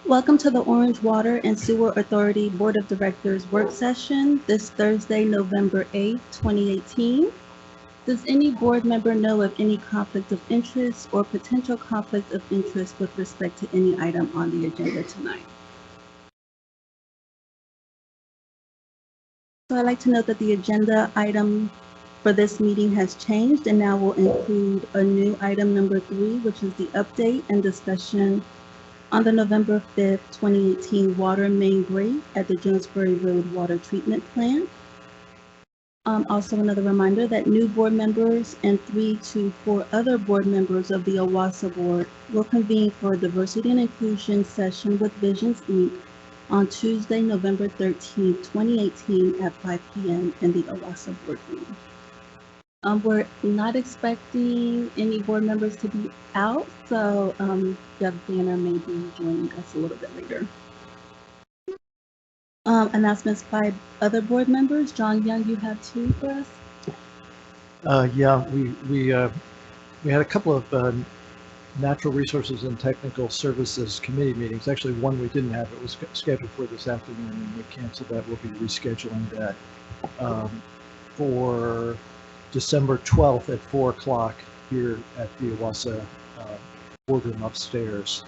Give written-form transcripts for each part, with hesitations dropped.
Welcome to the Orange Water and Sewer Authority Board of Directors work session this Thursday, November 8th, 2018. Does any board member know of any conflict of interest or potential conflict of interest with respect to any item on the agenda tonight? So I'd like to note that the agenda item for this meeting has changed and now will include a new item number 3, which is the update and discussion on the November 5th, 2018 water main break at the Jonesbury Road Water Treatment Plant. Also another reminder that new board members and 3 to 4 other board members of the OWASA board will convene for a diversity and inclusion session with Visions Inc. on Tuesday, November 13th, 2018 at 5 p.m. in the OWASA boardroom. We're not expecting any board members to be out, so Deb Banner may be joining us a little bit later. Announcements by other board members. John Young, you have 2 for us? Yeah, we had a couple of Natural Resources and Technical Services Committee meetings. Actually, one we didn't have. It was scheduled for this afternoon, and we canceled that. We'll be rescheduling that for December 12th at 4 o'clock here at the OWASA boardroom upstairs.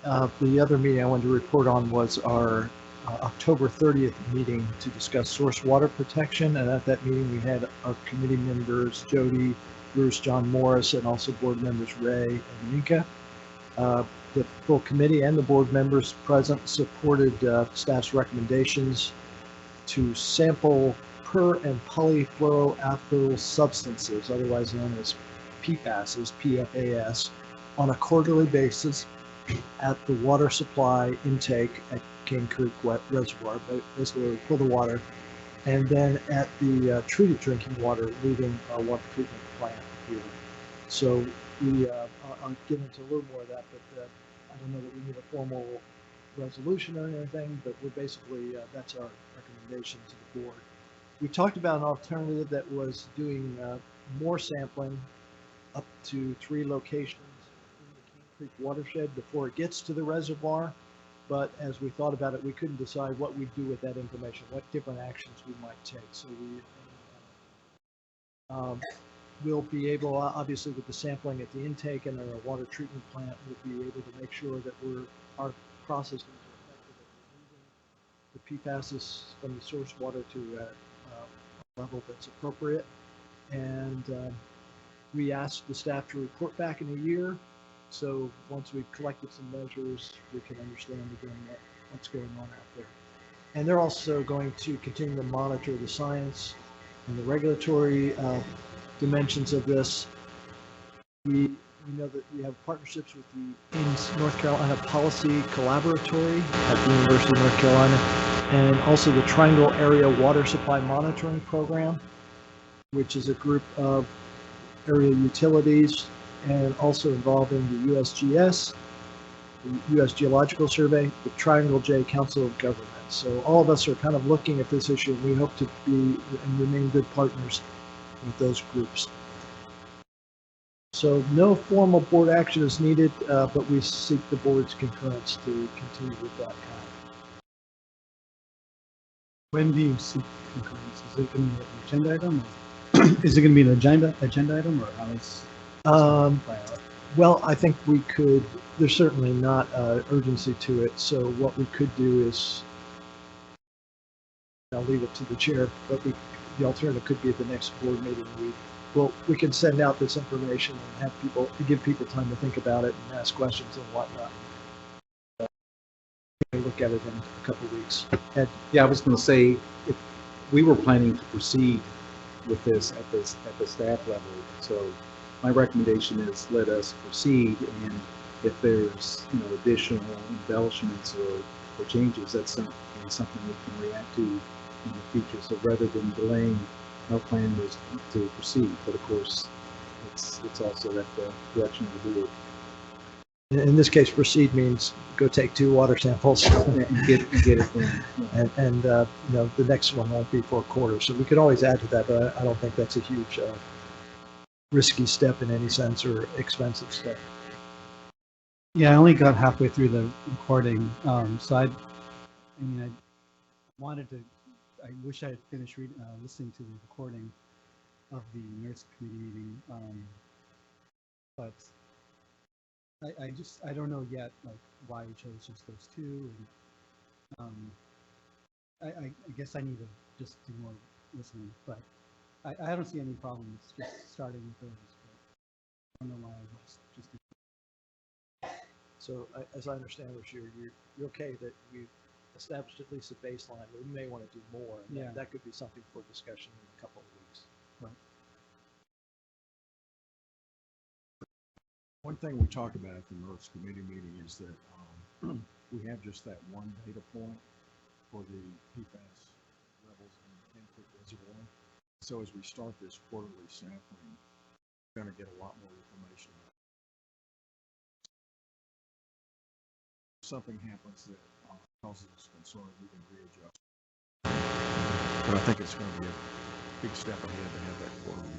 The other meeting I wanted to report on was our October 30th meeting to discuss source water protection, and at that meeting we had our committee members Jody, Bruce, John Morris, and also board members Ray and Minka. The full committee and the board members present supported staff's recommendations to sample per and polyfluoroalkyl substances, otherwise known as PFAS, on a quarterly basis at the water supply intake at Cane Creek Reservoir, basically we pull the water, and then at the treated drinking water leaving our water treatment plant here. So I'll get into a little more of that, but I don't know that we need a formal resolution or anything, but we're basically, that's our recommendation to the board. We talked about an alternative that was doing more sampling up to 3 locations in the Cane Creek watershed before it gets to the reservoir. But as we thought about it, we couldn't decide what we'd do with that information, what different actions we might take. So we'll be able, obviously with the sampling at the intake and our water treatment plant, we'll be able to make sure that our processes are effective at removing the PFAS from the source water to a level that's appropriate. And we asked the staff to report back in a year. So once we've collected some measures, we can understand again what's going on out there. And they're also going to continue to monitor the science and the regulatory dimensions of this. We know that we have partnerships with the Ames, North Carolina Policy Collaboratory at the University of North Carolina, and also the Triangle Area Water Supply Monitoring Program, which is a group of area utilities and also involving the USGS, the U.S. Geological Survey, the Triangle J Council of Governments. So all of us are kind of looking at this issue, and we hope to be and remain good partners with those groups. So no formal board action is needed, but we seek the board's concurrence to continue with that path. When do you seek concurrence? Is it going to be an agenda item? Or is it going to be an agenda item, or how is? Well, I think we could. There's certainly not urgency to it. So what we could do is, I'll leave it to the chair, but the alternative could be at the next board meeting. We can send out this information and have give people time to think about it and ask questions and whatnot. Look at it in a couple of weeks. Ed? Yeah, I was going to say, if we were planning to proceed with this at the staff level, so my recommendation is let us proceed, and if there's additional embellishments or changes, that's something we can react to in the future. So rather than delaying, our plan was to proceed, but of course it's also at the direction of the board. In this case, proceed means go take 2 water samples and get it done. Yeah. And the next one won't be for a quarter, so we could always add to that, but I don't think that's a huge risky step in any sense or expensive step. Yeah, I only got halfway through the recording, so I mean, I wanted to, I wish I had finished listening to the recording of the nurse committee meeting, but I don't know yet, like, why we chose just those two, and I guess I need to just do more listening, but I don't see any problems just starting with those, but I don't know why I just So as I understand, Rashir, you're okay that we've established at least a baseline, but we may want to do more. And Yeah. that could be something for discussion in a couple of weeks. Right. One thing we talked about at the nurse committee meeting is that we have just that one data point for the PFAS levels in the Hanford Reservoir. So as we start this quarterly sampling, we're going to get a lot more information. If something happens that causes us concern, we can readjust. But I think it's going to be a big step ahead to have that quarterly.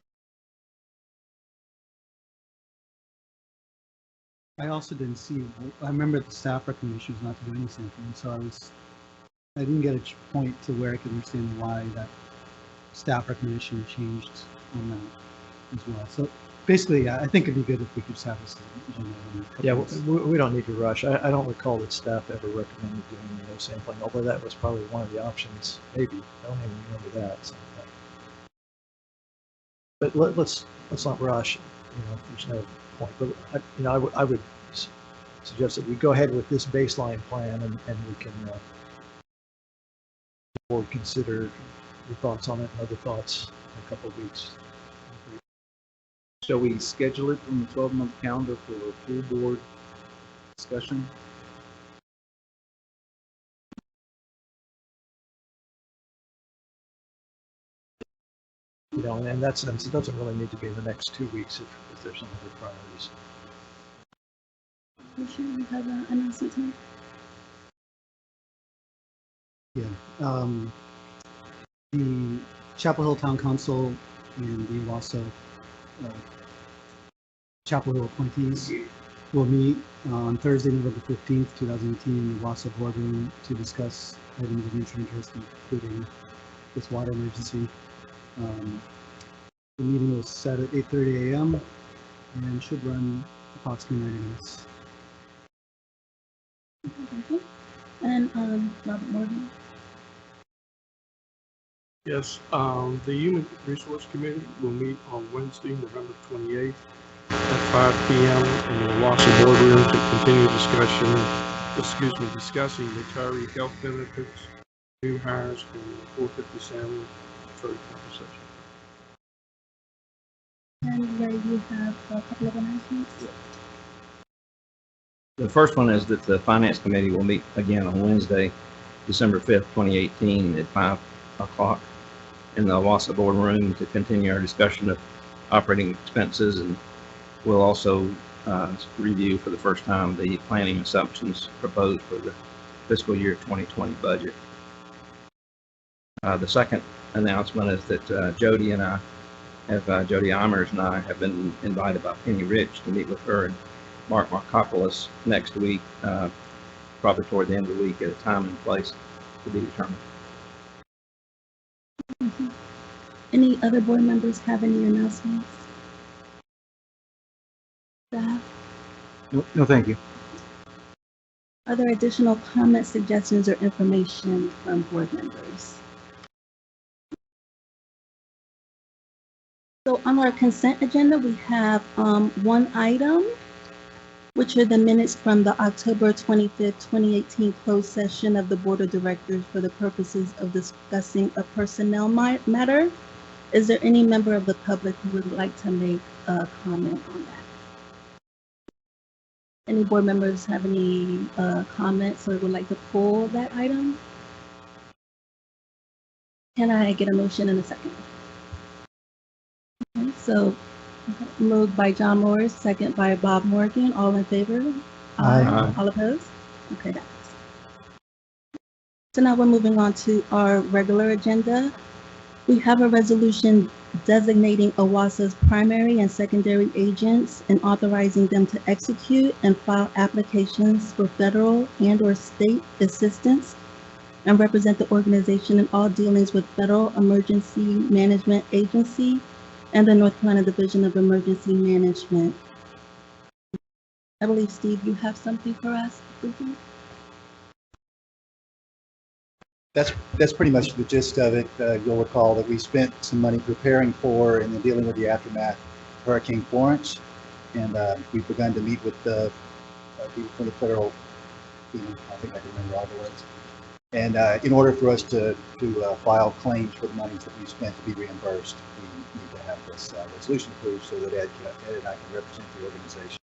I also didn't see, I remember the staff recommendation was not to do any sampling, so I didn't get a point to where I could understand why that staff recommendation changed on that as well. So basically, I think it'd be good if we could just have this agenda in a couple Yeah, weeks. we don't need to rush. I don't recall that staff ever recommended doing sampling, although that was probably one of the options, maybe. I don't even remember that. So, but let's not rush. There's no point. But I would suggest that we go ahead with this baseline plan, and we can or consider your thoughts on it and other thoughts in a couple of weeks. Shall we schedule it on the 12-month calendar for a full board discussion? And in that sense, it doesn't really need to be in the next 2 weeks if there's some other priorities. You sure you have an announcement tonight? Yeah. The Chapel Hill Town Council and the OWASA Chapel Hill appointees will meet on Thursday, November 15th, 2018 in the OWASA boardroom to discuss items of mutual interest, including this water emergency. The meeting was set at 8:30 a.m. and should run approximately 90 minutes. Okay, thank you. And Robert Morgan. Yes, the Human Resource Committee will meet on Wednesday, November 28th at 5 p.m. in the OWASA boardroom to continue discussing retiree health benefits, new hires, and 457 deferred compensation. And Ray, you have a couple of announcements? The first one is that the Finance Committee will meet again on Wednesday, December 5th, 2018 at 5 o'clock in the OWASA boardroom to continue our discussion of operating expenses, and we'll also review for the first time the planning assumptions proposed for the fiscal year 2020 budget. The second announcement is that Jody Eimers and I have been invited by Penny Rich to meet with her and Mark Markopoulos next week, probably toward the end of the week, at a time and place to be determined. Mm-hmm. Any other board members have any announcements? Staff? No, thank you. Are there additional comments, suggestions, or information from board members? So on our consent agenda, we have one item, which are the minutes from the October 25th, 2018 closed session of the Board of Directors for the purposes of discussing a personnel matter. Is there any member of the public who would like to make a comment on that? Any board members have any comments or would like to pull that item? Can I get a motion in a second? Okay, so moved by John Morris, second by Bob Morgan. All in favor? Aye. All opposed? Okay, that's. So now we're moving on to our regular agenda. We have a resolution designating OWASA's primary and secondary agents and authorizing them to execute and file applications for federal and/or state assistance and represent the organization in all dealings with Federal Emergency Management Agency and the North Carolina Division of Emergency Management. I believe, Steve, you have something for us? That's pretty much the gist of it. You'll recall that we spent some money preparing for and then dealing with the aftermath of Hurricane Florence, and we've begun to meet with the people from the federal, I think I can remember all the words. And in order for us to file claims for the monies that we spent to be reimbursed, we need to have this resolution approved so that Ed and I can represent the organization.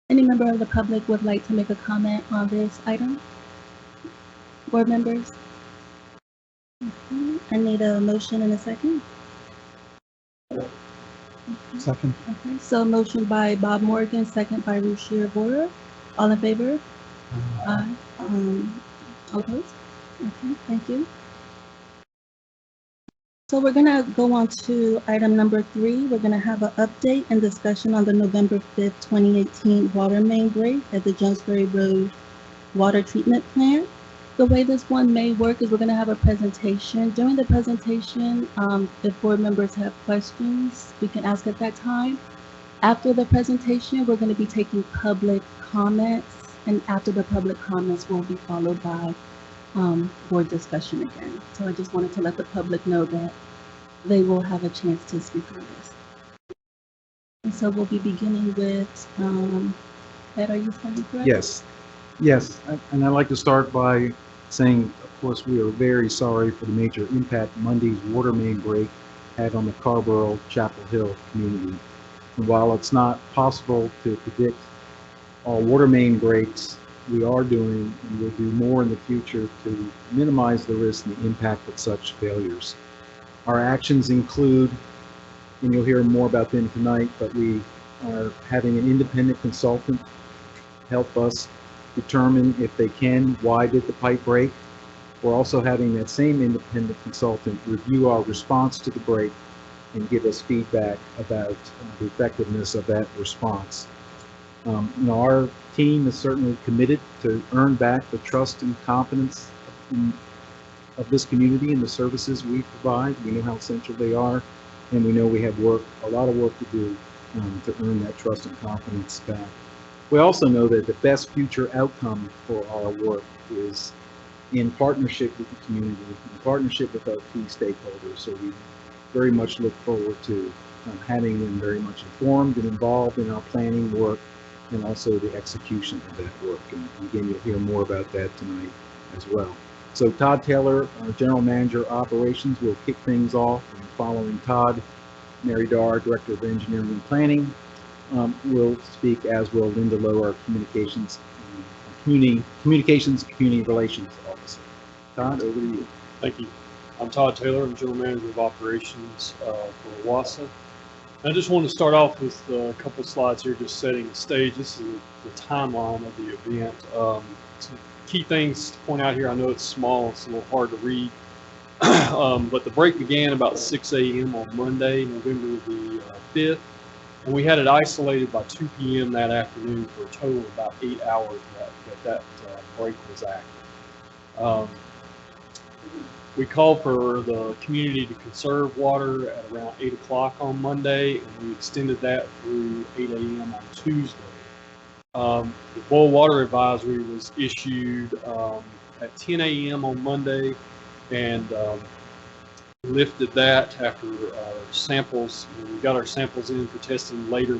Any member of the public would like to make a comment on this item? Board members? I need a motion and a second. Second. Okay, so motion by Bob Morgan, second by Ruchir Borer. All in favor? Aye. All opposed? Okay, thank you. So we're gonna go on to item number 3. We're gonna have an update and discussion on the November 5th, 2018 water main break at the Jonesbury Road water treatment plant. The way this one may work is we're gonna have a presentation. During the presentation, if board members have questions, we can ask at that time. After the presentation, we're gonna be taking public comments, and after the public comments will be followed by board discussion again. So I just wanted to let the public know that they will have a chance to speak on this. And so we'll be beginning with, Ed, are you starting correct? Yes, and I'd like to start by saying, of course, we are very sorry for the major impact Monday's water main break had on the Carborough Chapel Hill community. And while it's not possible to predict all water main breaks, we are doing and will do more in the future to minimize the risk and the impact of such failures. Our actions include, and you'll hear more about them tonight, but we are having an independent consultant help us determine if they can, why did the pipe break. We're also having that same independent consultant review our response to the break and give us feedback about the effectiveness of that response. Our team is certainly committed to earn back the trust and confidence of this community and the services we provide. We know how essential they are, and we know we have a lot of work to do to earn that trust and confidence back. We also know that the best future outcome for our work is in partnership with the community, in partnership with our key stakeholders. So we very much look forward to having them very much informed and involved in our planning work and also the execution of that work. And again, you'll hear more about that tonight as well. So Todd Taylor, our General Manager Operations, will kick things off. And following Todd, Mary Dar, Director of Engineering and Planning, will speak, as will Linda Lowe, our Communications Community Relations Officer. Todd, over to you. Thank you. I'm Todd Taylor. I'm General Manager of Operations for OWASA. I just want to start off with a couple slides here, just setting the stage. This is the timeline of the event. Some key things to point out here. I know it's small, it's a little hard to read, but the break began about 6 a.m. on Monday, November the 5th, and we had it isolated by 2 p.m. that afternoon for a total of about 8 hours that break was active. We called for the community to conserve water at around 8 o'clock on Monday, and we extended that through 8 a.m. on Tuesday. The boil water advisory was issued at 10 a.m. on Monday, and lifted that after our samples. We got our samples in for testing later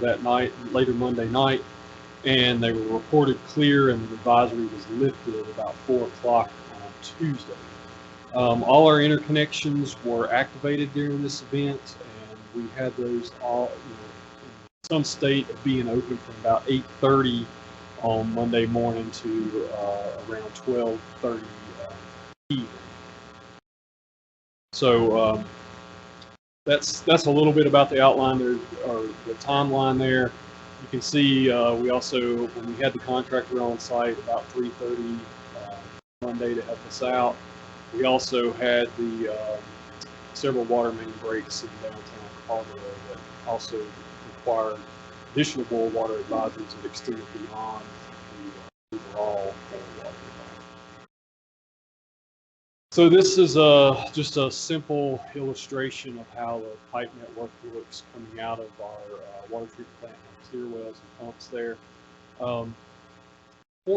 Monday night, and they were reported clear, and the advisory was lifted at about 4 o'clock on Tuesday. All our interconnections were activated during this event, and we had those all in some state of being open from about 8:30 on Monday morning to around 12:30 evening. So that's a little bit about the outline there, or the timeline there. You can see we also, when we had the contractor on site about 3:30 Monday to help us out, we also had the several water main breaks in downtown Colorado that also required additional boil water advisories that extended beyond the overall boil water advisory. So this is just a simple illustration of how the pipe network looks coming out of our water treatment plant and clear wells and pumps there. 4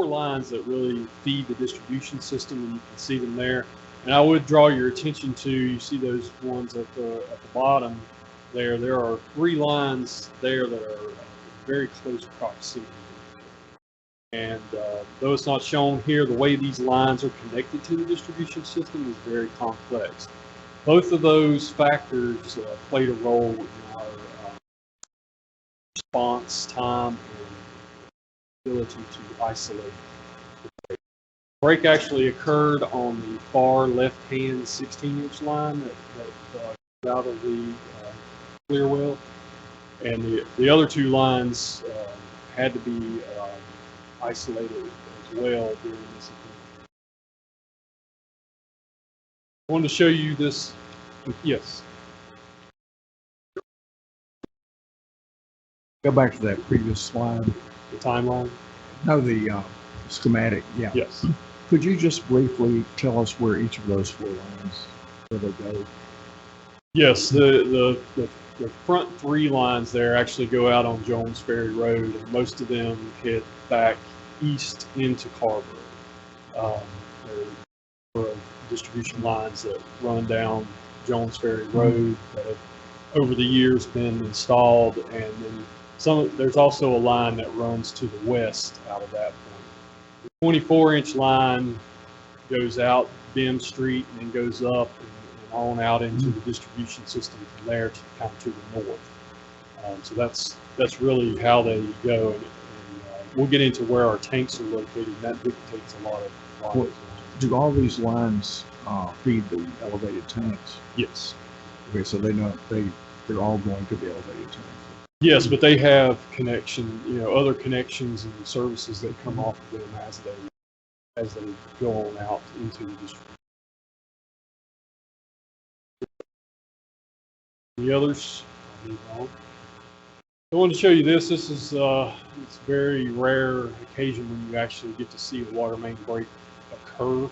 lines that really feed the distribution system, and you can see them there. And I would draw your attention to, you see those ones at the bottom there. There are 3 lines there that are very close proximity. And though it's not shown here, the way these lines are connected to the distribution system is very complex. Both of those factors played a role in our response time and ability to isolate the break. The break actually occurred on the far left-hand 16-inch line that comes out of the clear well, and the other 2 lines had to be isolated as well during this event. I wanted to show you this. Yes. Go back to that previous slide. The timeline. No, the schematic. Yeah. Yes. Could you just briefly tell us where each of those 4 lines, where they go? Yes. The front 3 lines there actually go out on Jones Ferry Road, and most of them head back east into Carver. There are distribution lines that run down Jones Ferry Road that have over the years been installed, and then there's also a line that runs to the west out of that point. The 24-inch line goes out Bim Street and then goes up and on out into the distribution system from there to kind of to the north. So that's really how they go, and we'll get into where our tanks are located, and that dictates a lot of lines. Do all these lines feed the elevated tanks? Yes. Okay, so they're all going to the elevated tanks. Yes, but they have other connections and services that come off of them as they go on out into the distribution. The others, I'll move on. I wanted to show you this. This is it's a very rare occasion when you actually get to see a water main break occur.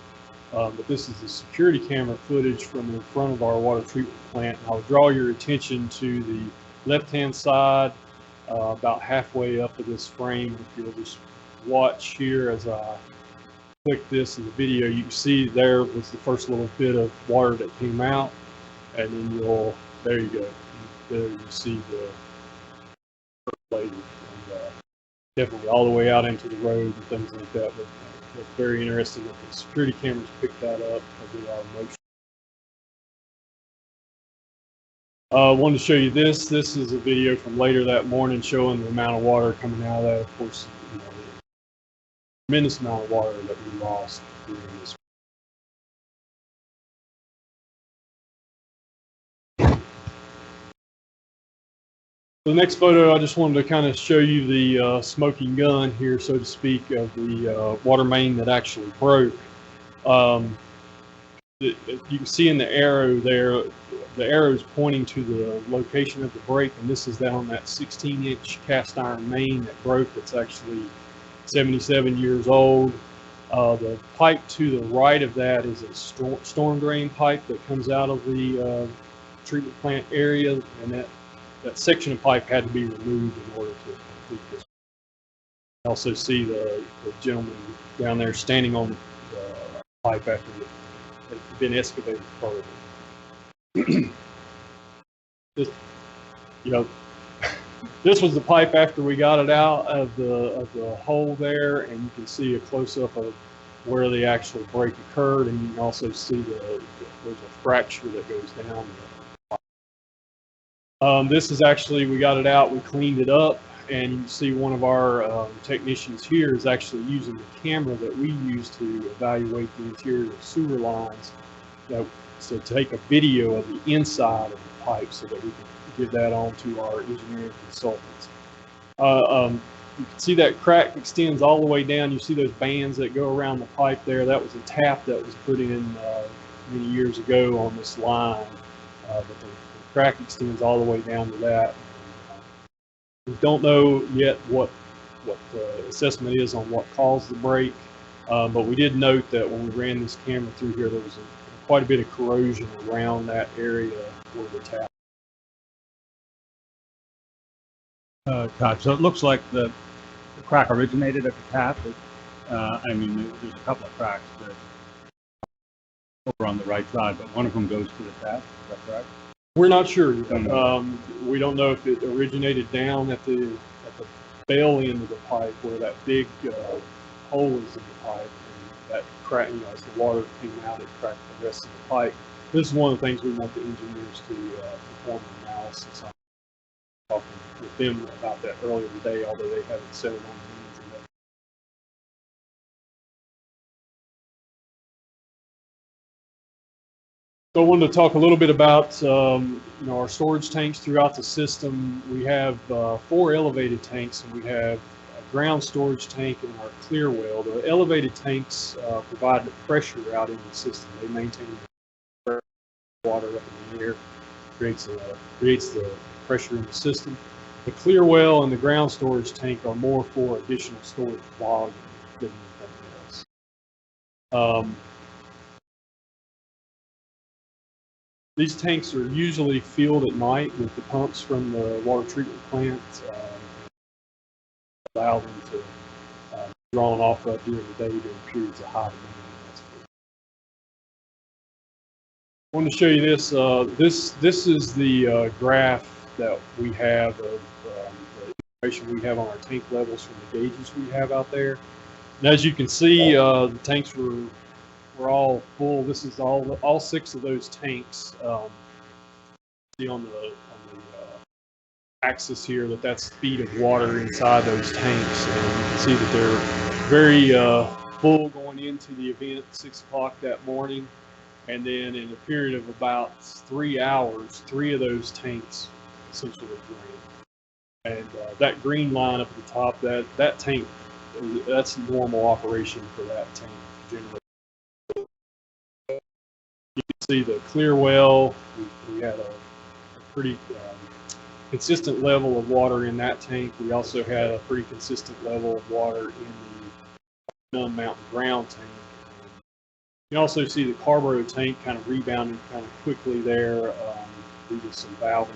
But this is the security camera footage from in front of our water treatment plant. And I'll draw your attention to the left-hand side, about halfway up of this frame. If you'll just watch here as I click this in the video, you can see there was the first little bit of water that came out, and then there you go. There you see the percolator, and definitely all the way out into the road and things like that. But it's very interesting that the security cameras picked that up because of our motion. I wanted to show you this. This is a video from later that morning showing the amount of water coming out of that. Of course, the tremendous amount of water that we lost during this. The next photo, I just wanted to kind of show you the smoking gun here, so to speak, of the water main that actually broke. You can see in the arrow there, the arrow is pointing to the location of the break, and this is down that 16-inch cast iron main that broke. That's actually 77 years old. The pipe to the right of that is a storm drain pipe that comes out of the treatment plant area, and that section of pipe had to be removed in order to complete this. I also see the gentleman down there standing on the pipe after it had been excavated further. This was the pipe after we got it out of the hole there, and you can see a close-up of where the actual break occurred, and you can also see there's a fracture that goes down there. This is actually, we got it out, we cleaned it up, and you can see one of our technicians here is actually using the camera that we use to evaluate the interior of sewer lines, to take a video of the inside of the pipe so that we can give that on to our engineering consultants. You can see that crack extends all the way down. You see those bands that go around the pipe there. That was a tap that was put in many years ago on this line but the crack extends all the way down to that. We don't know yet what the assessment is on what caused the break, but we did note that when we ran this camera through here, there was quite a bit of corrosion around that area where the tap. Todd, so it looks like the crack originated at the tap. I mean, there's a couple of cracks that over on the right side, but one of them goes to the tap. Is that correct? We're not sure. Don't know. We don't know if it originated down at the bell end of the pipe where that big hole is in the pipe, and that crack, as the water came out, it cracked the rest of the pipe. This is one of the things we want the engineers to perform an analysis on. Talking with them about that earlier today, although they haven't said it on the meeting yet. So I wanted to talk a little bit about our storage tanks throughout the system. We have 4 elevated tanks, and we have a ground storage tank and our clear well. The elevated tanks provide the pressure out in the system. They maintain the water up in the air, creates the pressure in the system. The clear well and the ground storage tank are more for additional storage volume than anything else. These tanks are usually filled at night with the pumps from the water treatment plant, allow them to be drawn off of during the day during periods of high demand. I wanted to show you this. This is the graph that we have of the information we have on our tank levels from the gauges we have out there. And as you can see, the tanks were all full. This is all 6 of those tanks. See on the axis here that's speed of water inside those tanks, and you can see that they're very full going into the event 6 o'clock that morning. And then in a period of about 3 hours, 3 of those tanks essentially drained. And that green line up at the top, that tank, that's normal operation for that tank generally. You can see the clear well. We had a pretty consistent level of water in that tank. We also had a pretty consistent level of water in the Nun Mountain ground tank. You can also see the carburetor tank kind of rebounded kind of quickly there due to some valving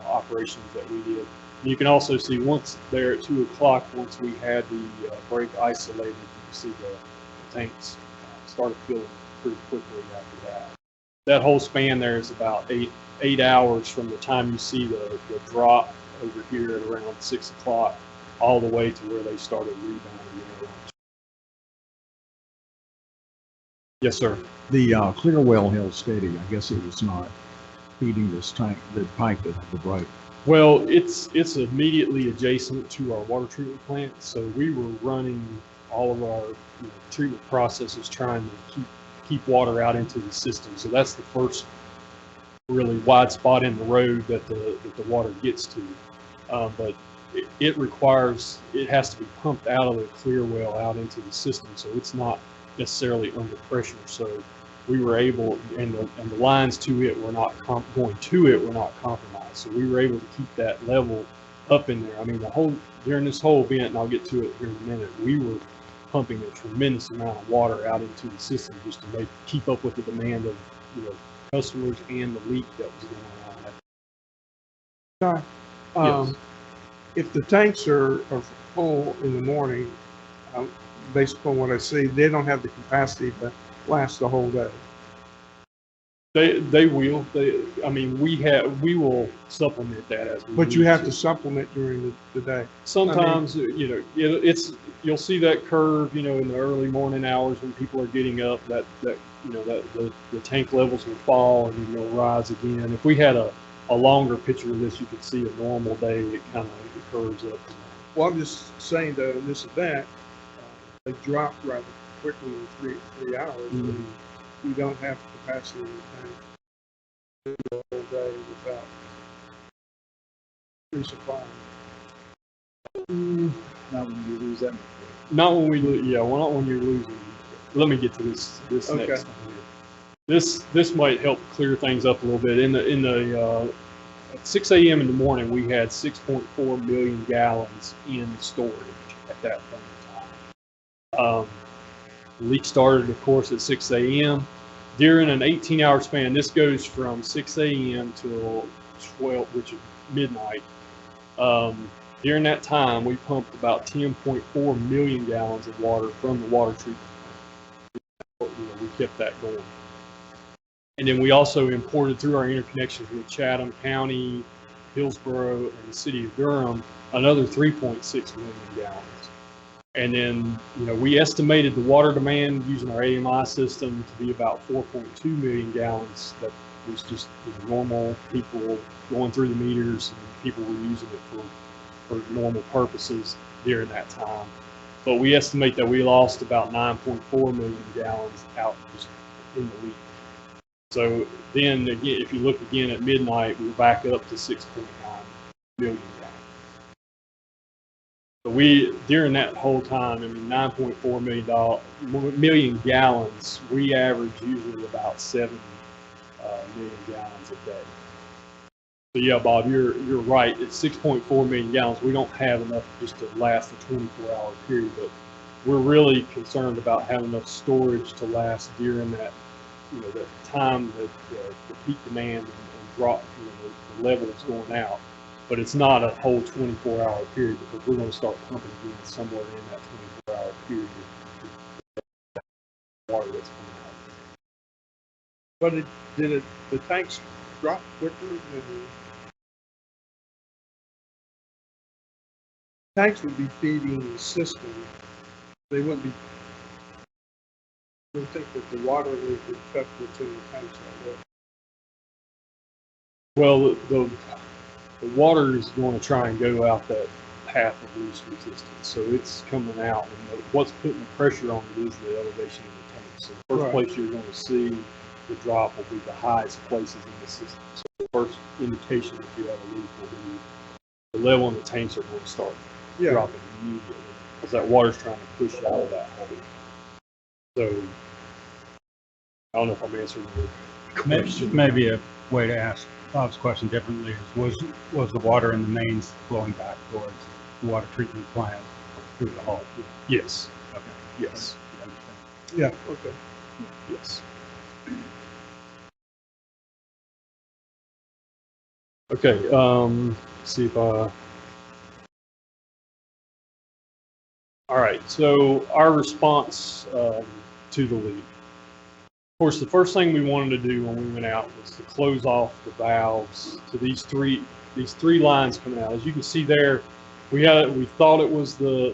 operations that we did. And you can also see once there at 2 o'clock, once we had the break isolated, you can see the tanks started filling pretty quickly after that. That whole span there is about eight hours from the time you see the drop over here at around 6 o'clock all the way to where they started rebounding. Yes, sir. The clear well held steady. I guess it was not feeding this tank, the pipe that had the break. Well, it's immediately adjacent to our water treatment plant, so we were running all of our treatment processes trying to keep water out into the system. So that's the first really wide spot in the road that the water gets to. But it has to be pumped out of the clear well out into the system, so it's not necessarily under pressure. So we were able, and the lines to it were not going to it were not compromised. So we were able to keep that level up in there. I mean, during this whole event, and I'll get to it here in a minute, we were pumping a tremendous amount of water out into the system just to keep up with the demand of customers and the leak that was going on. Yes. If the tanks are full in the morning, based upon what I see, they don't have the capacity to last the whole day. They will. We will supplement that as we. But you have to supplement during the day. Sometimes, you'll see that curve, in the early morning hours when people are getting up, that the tank levels will fall and then they'll rise again. If we had a longer picture of this, you could see a normal day, it kind of curves up. Well, I'm just saying that in this event, they dropped rather quickly in three hours. Mm-hmm. We don't have capacity in the tank the whole day without resupplying. Not when you lose that much. Not when we lose. Yeah, well, not when you're losing. Let me get to this Okay. next one here. This might help clear things up a little bit. At 6 a.m. in the morning, we had 6.4 million gallons in storage at that point in time. The leak started, of course, at 6 a.m. During an 18-hour span, this goes from 6 a.m. till 12, which is midnight. During that time, we pumped about 10.4 million gallons of water from the water treatment plant. We kept that going. And then we also imported through our interconnections with Chatham County, Hillsborough, and the city of Durham another 3.6 million gallons. And then, we estimated the water demand using our AMI system to be about 4.2 million gallons. That was just normal people going through the meters, and people were using it for normal purposes during that time. But we estimate that we lost about 9.4 million gallons out just in the week. So then again, if you look again at midnight, we were back up to 6.9 million gallons. So during that whole time, 9.4 million gallons, we average usually about 7 million gallons a day. So yeah, Bob, you're right. It's 6.4 million gallons. We don't have enough just to last a 24-hour period, but we're really concerned about having enough storage to last during that the time that the peak demand and drop, the level is going out. But it's not a whole 24-hour period, because we're going to start pumping again somewhere in that 24-hour period. Water that's coming out. But the tanks drop quicker than tanks would be feeding the system. They wouldn't be. I don't think that the water leak would affect what's in the tanks that way. Well, the water is going to try and go out that path of least resistance, so it's coming out, and what's putting the pressure on it is the elevation of the tank. So the first place you're going to see the drop will be the highest places in the system. So the first indication that you have a leak will be the level in the tanks are going to start dropping immediately, because that water's trying to push out of that hole. So I don't know if I'm answering your question. Maybe a way to ask Bob's question differently is, was the water in the mains flowing back towards the water treatment plant through the hull? Yes. Okay. Yes. Yeah. Okay. Yes. Okay. See if all right. So our response to the leak. Of course, the first thing we wanted to do when we went out was to close off the valves to these three lines coming out. As you can see there, we thought it was the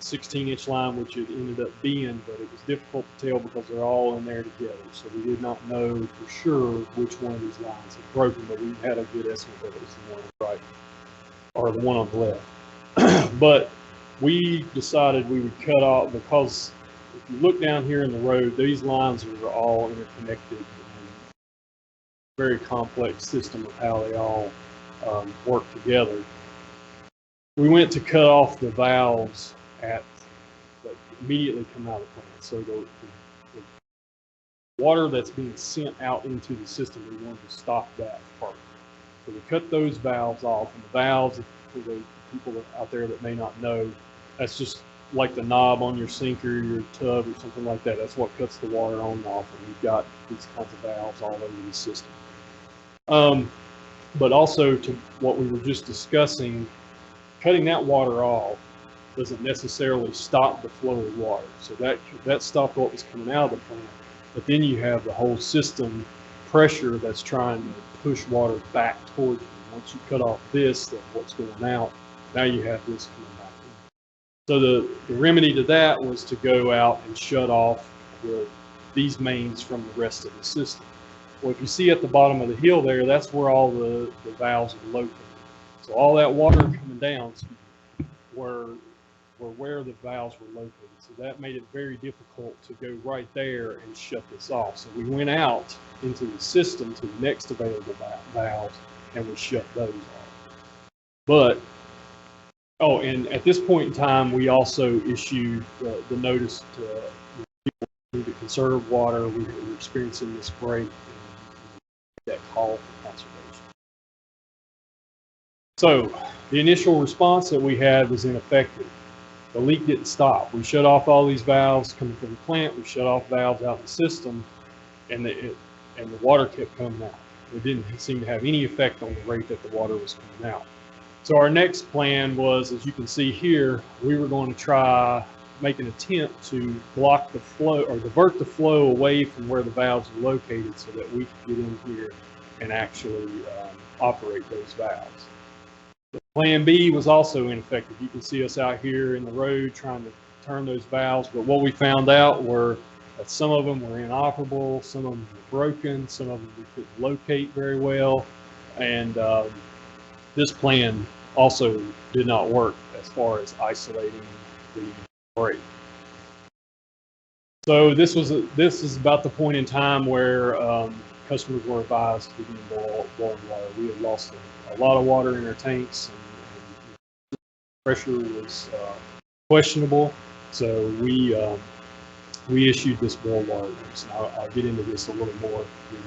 16-inch line, which it ended up being, but it was difficult to tell because they're all in there together. So we did not know for sure which one of these lines had broken, but we had a good estimate that it was the one on the right or the one on the left. But we decided we would cut off, because if you look down here in the road, these lines are all interconnected, and very complex system of how they all work together. We went to cut off the valves that immediately come out of the plant. So the water that's being sent out into the system, we wanted to stop that part. So we cut those valves off, and the valves, for the people out there that may not know, that's just like the knob on your sink or your tub or something like that. That's what cuts the water on and off, and we've got these kinds of valves all over the system. But also, to what we were just discussing, cutting that water off doesn't necessarily stop the flow of water. So that stopped what was coming out of the plant, but then you have the whole system pressure that's trying to push water back towards you. Once you cut off this, then what's going out, now you have this coming back in. So the remedy to that was to go out and shut off these mains from the rest of the system. Well, if you see at the bottom of the hill there, that's where all the valves are located. So all that water coming down were where the valves were located. So that made it very difficult to go right there and shut this off. So we went out into the system to the next available valves, and we shut those off. But, and at this point in time, we also issued the notice to people need to conserve water. We were experiencing this break and that call for conservation. So the initial response that we had was ineffective. The leak didn't stop. We shut off all these valves coming from the plant. We shut off valves out in the system, and the water kept coming out. It didn't seem to have any effect on the rate that the water was coming out. So our next plan was, as you can see here, we were going to try make an attempt to block the flow or divert the flow away from where the valves are located so that we could get in here and actually operate those valves. Plan B was also ineffective. You can see us out here in the road trying to turn those valves, but what we found out were that some of them were inoperable, some of them were broken, some of them we couldn't locate very well, and this plan also did not work as far as isolating the break. So this is about the point in time where customers were advised to begin boiling water. We had lost a lot of water in our tanks, and pressure was questionable. So we issued this boil water notice, and I'll get into this a little more in a few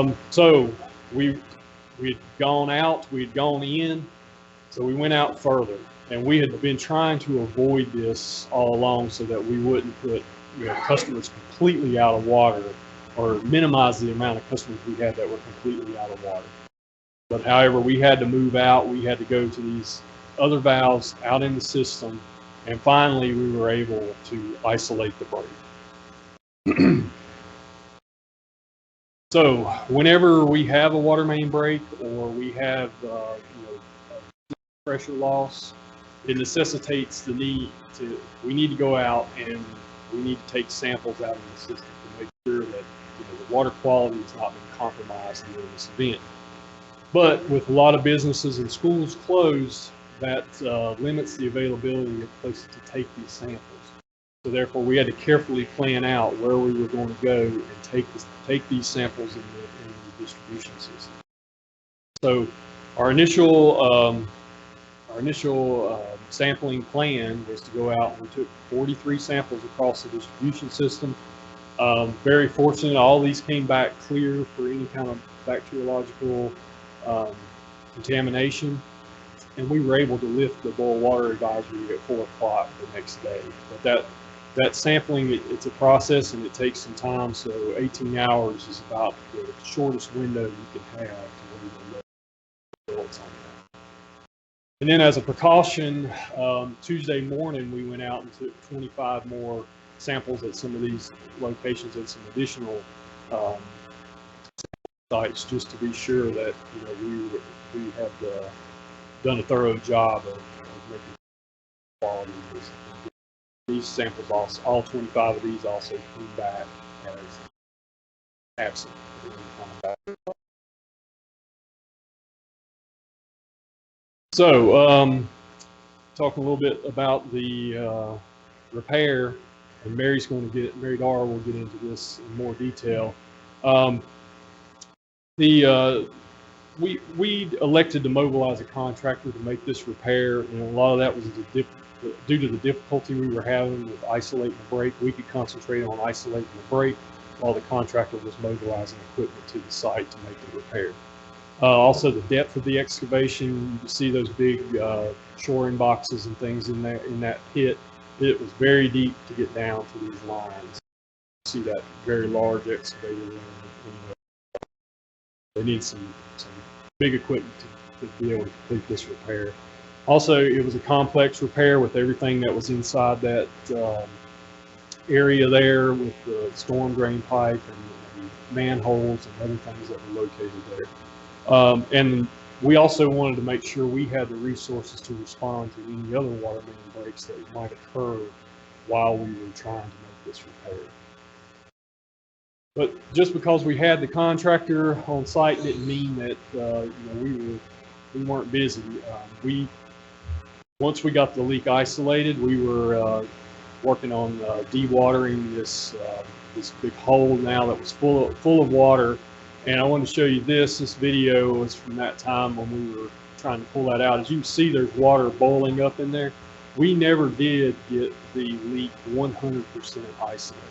minutes. So we'd gone out, we'd gone in, so we went out further, and we had been trying to avoid this all along so that we wouldn't put customers completely out of water or minimize the amount of customers we had that were completely out of water. But however, we had to move out, we had to go to these other valves out in the system, and finally we were able to isolate the break. So whenever we have a water main break or we have pressure loss, it necessitates the need we need to go out and we need to take samples out of the system to make sure that the water quality has not been compromised during this event. But with a lot of businesses and schools closed, that limits the availability of places to take these samples. So therefore, we had to carefully plan out where we were going to go and take these samples in the distribution system. So our initial sampling plan was to go out and we took 43 samples across the distribution system. Very fortunate, all these came back clear for any kind of bacteriological contamination, and we were able to lift the boil water advisory at 4 o'clock the next day. But that sampling, it's a process and it takes some time, so 18 hours is about the shortest window you can have to where you know the results on that. And then as a precaution, Tuesday morning we went out and took 25 more samples at some of these locations and some additional sites, just to be sure that we had done a thorough job of making quality. These samples, also, all 25 of these, also came back as absent. So, talk a little bit about the repair, and Mary Dar will get into this in more detail. We elected to mobilize a contractor to make this repair, and a lot of that was due to the difficulty we were having with isolating the break. We could concentrate on isolating the break while the contractor was mobilizing equipment to the site to make the repair. Also, the depth of the excavation, you can see those big shoring boxes and things in there in that pit. It was very deep to get down to these lines. You see that very large excavator. They need some big equipment to be able to complete this repair. Also, it was a complex repair with everything that was inside that area there, with the storm drain pipe and manholes and other things that were located there. And we also wanted to make sure we had the resources to respond to any other water main breaks that might occur while we were trying to make this repair. But just because we had the contractor on site didn't mean that we weren't busy. Once we got the leak isolated, we were working on dewatering this big hole now that was full of water. And I wanted to show you this. This video was from that time when we were trying to pull that out. As you can see, there's water boiling up in there. we never did get the leak 100% isolated.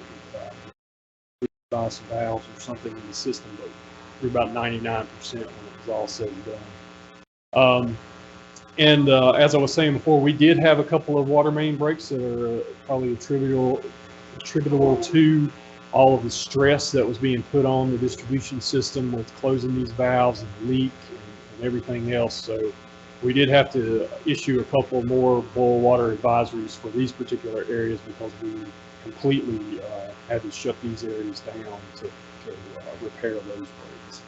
By some valves or something in the system, but we're about 99% when it was all said and done. As I was saying before, we did have a couple of water main breaks that are probably attributable to all of the stress that was being put on the distribution system with closing these valves and the leak and everything else. So we did have to issue a couple more boil water advisories for these particular areas because we completely had to shut these areas down to repair those breaks.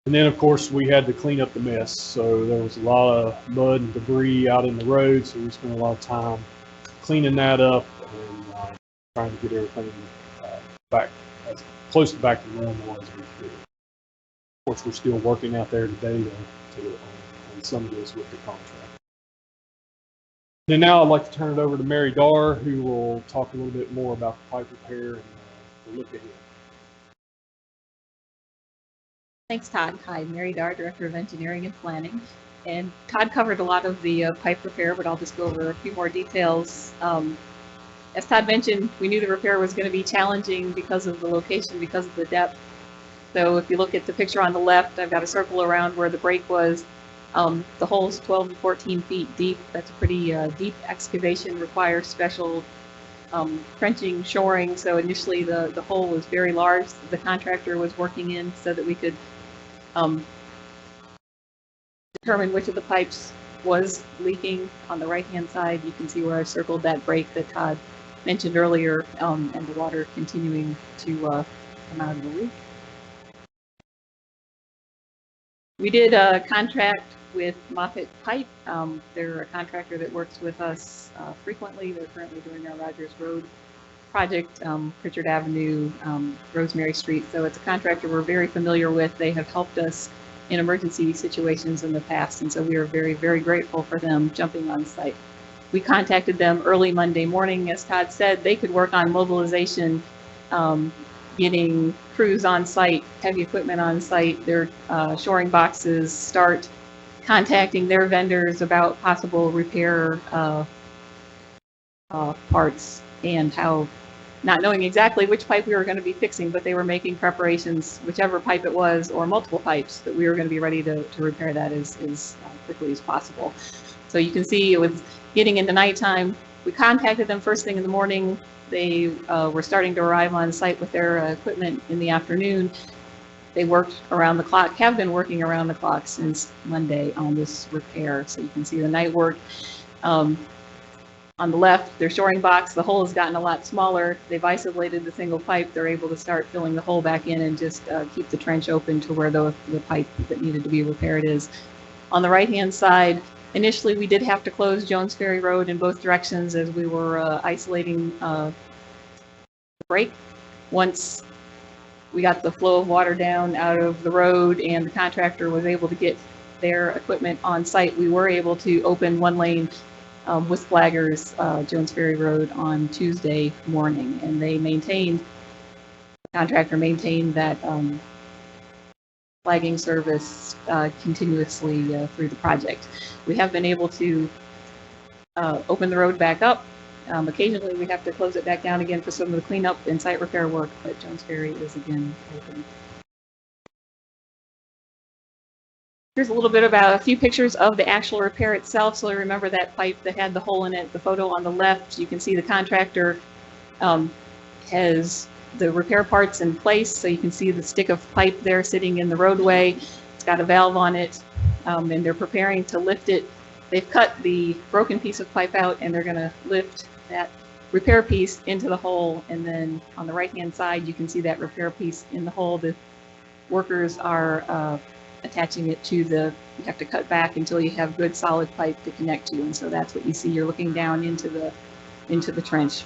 And then, of course, we had to clean up the mess. So there was a lot of mud and debris out in the road. So we spent a lot of time cleaning that up and trying to get everything back as close to back to normal as we could. Of course, we're still working out there today on some of this with the contract. And now I'd like to turn it over to Mary Dar, who will talk a little bit more about the pipe repair and the look ahead. Thanks, Todd. Hi, Mary Dar, Director of Engineering and Planning. And Todd covered a lot of the pipe repair, but I'll just go over a few more details. As Todd mentioned, we knew the repair was going to be challenging because of the location, because of the depth. So if you look at the picture on the left, I've got a circle around where the break was. The hole's 12 to 14 feet deep. That's a pretty deep excavation, requires special trenching, shoring. So initially the hole was very large. The contractor was working in so that we could determine which of the pipes was leaking. On the right-hand side, you can see where I circled that break that Todd mentioned earlier, and the water continuing to come out of the leak. We did a contract with Moffett Pipe. They're a contractor that works with us frequently. They're currently doing our Rogers Road project, Pritchard Avenue, Rosemary Street. So it's a contractor we're very familiar with. They have helped us in emergency situations in the past, and so we are very, very grateful for them jumping on site. We contacted them early Monday morning. As Todd said, they could work on mobilization, getting crews on site, heavy equipment on site, their shoring boxes, start contacting their vendors about possible repair parts, and how, not knowing exactly which pipe we were going to be fixing, but they were making preparations, whichever pipe it was, or multiple pipes, that we were going to be ready to repair that as quickly as possible. So you can see it was getting into nighttime. We contacted them first thing in the morning. They were starting to arrive on site with their equipment in the afternoon. They worked around the clock, have been working around the clock since Monday on this repair. So you can see the night work. On the left, their shoring box, the hole has gotten a lot smaller. They've isolated the single pipe. They're able to start filling the hole back in and just keep the trench open to where the pipe that needed to be repaired is. On the right-hand side, initially we did have to close Jones Ferry Road in both directions as we were isolating the break. Once we got the flow of water down out of the road and the contractor was able to get their equipment on site, we were able to open one lane with flaggers, Jones Ferry Road, on Tuesday morning, and they maintained, the contractor maintained that flagging service continuously through the project. We have been able to open the road back up. Occasionally we have to close it back down again for some of the cleanup and site repair work, but Jones Ferry is again open. Here's a little bit about a few pictures of the actual repair itself. So remember that pipe that had the hole in it, the photo on the left, you can see the contractor has the repair parts in place. So you can see the stick of pipe there sitting in the roadway. It's got a valve on it, and they're preparing to lift it. They've cut the broken piece of pipe out and they're gonna lift that repair piece into the hole. And then on the right-hand side, you can see that repair piece in the hole. The workers are attaching it to you have to cut back until you have good solid pipe to connect to, and so that's what you see. You're looking down into the trench.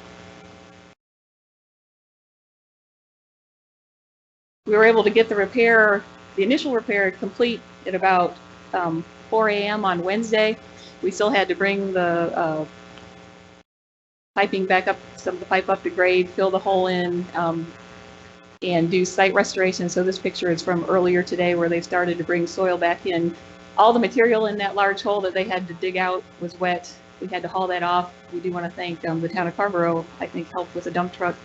We were able to get the initial repair complete at about 4 a.m. on Wednesday. We still had to bring the piping back up, some of the pipe up to grade, fill the hole in, and do site restoration. So this picture is from earlier today where they started to bring soil back in all the material in that large hole that they had to dig out was wet. We had to haul that off. We do want to thank the town of Carborough, I think, helped with a dump truck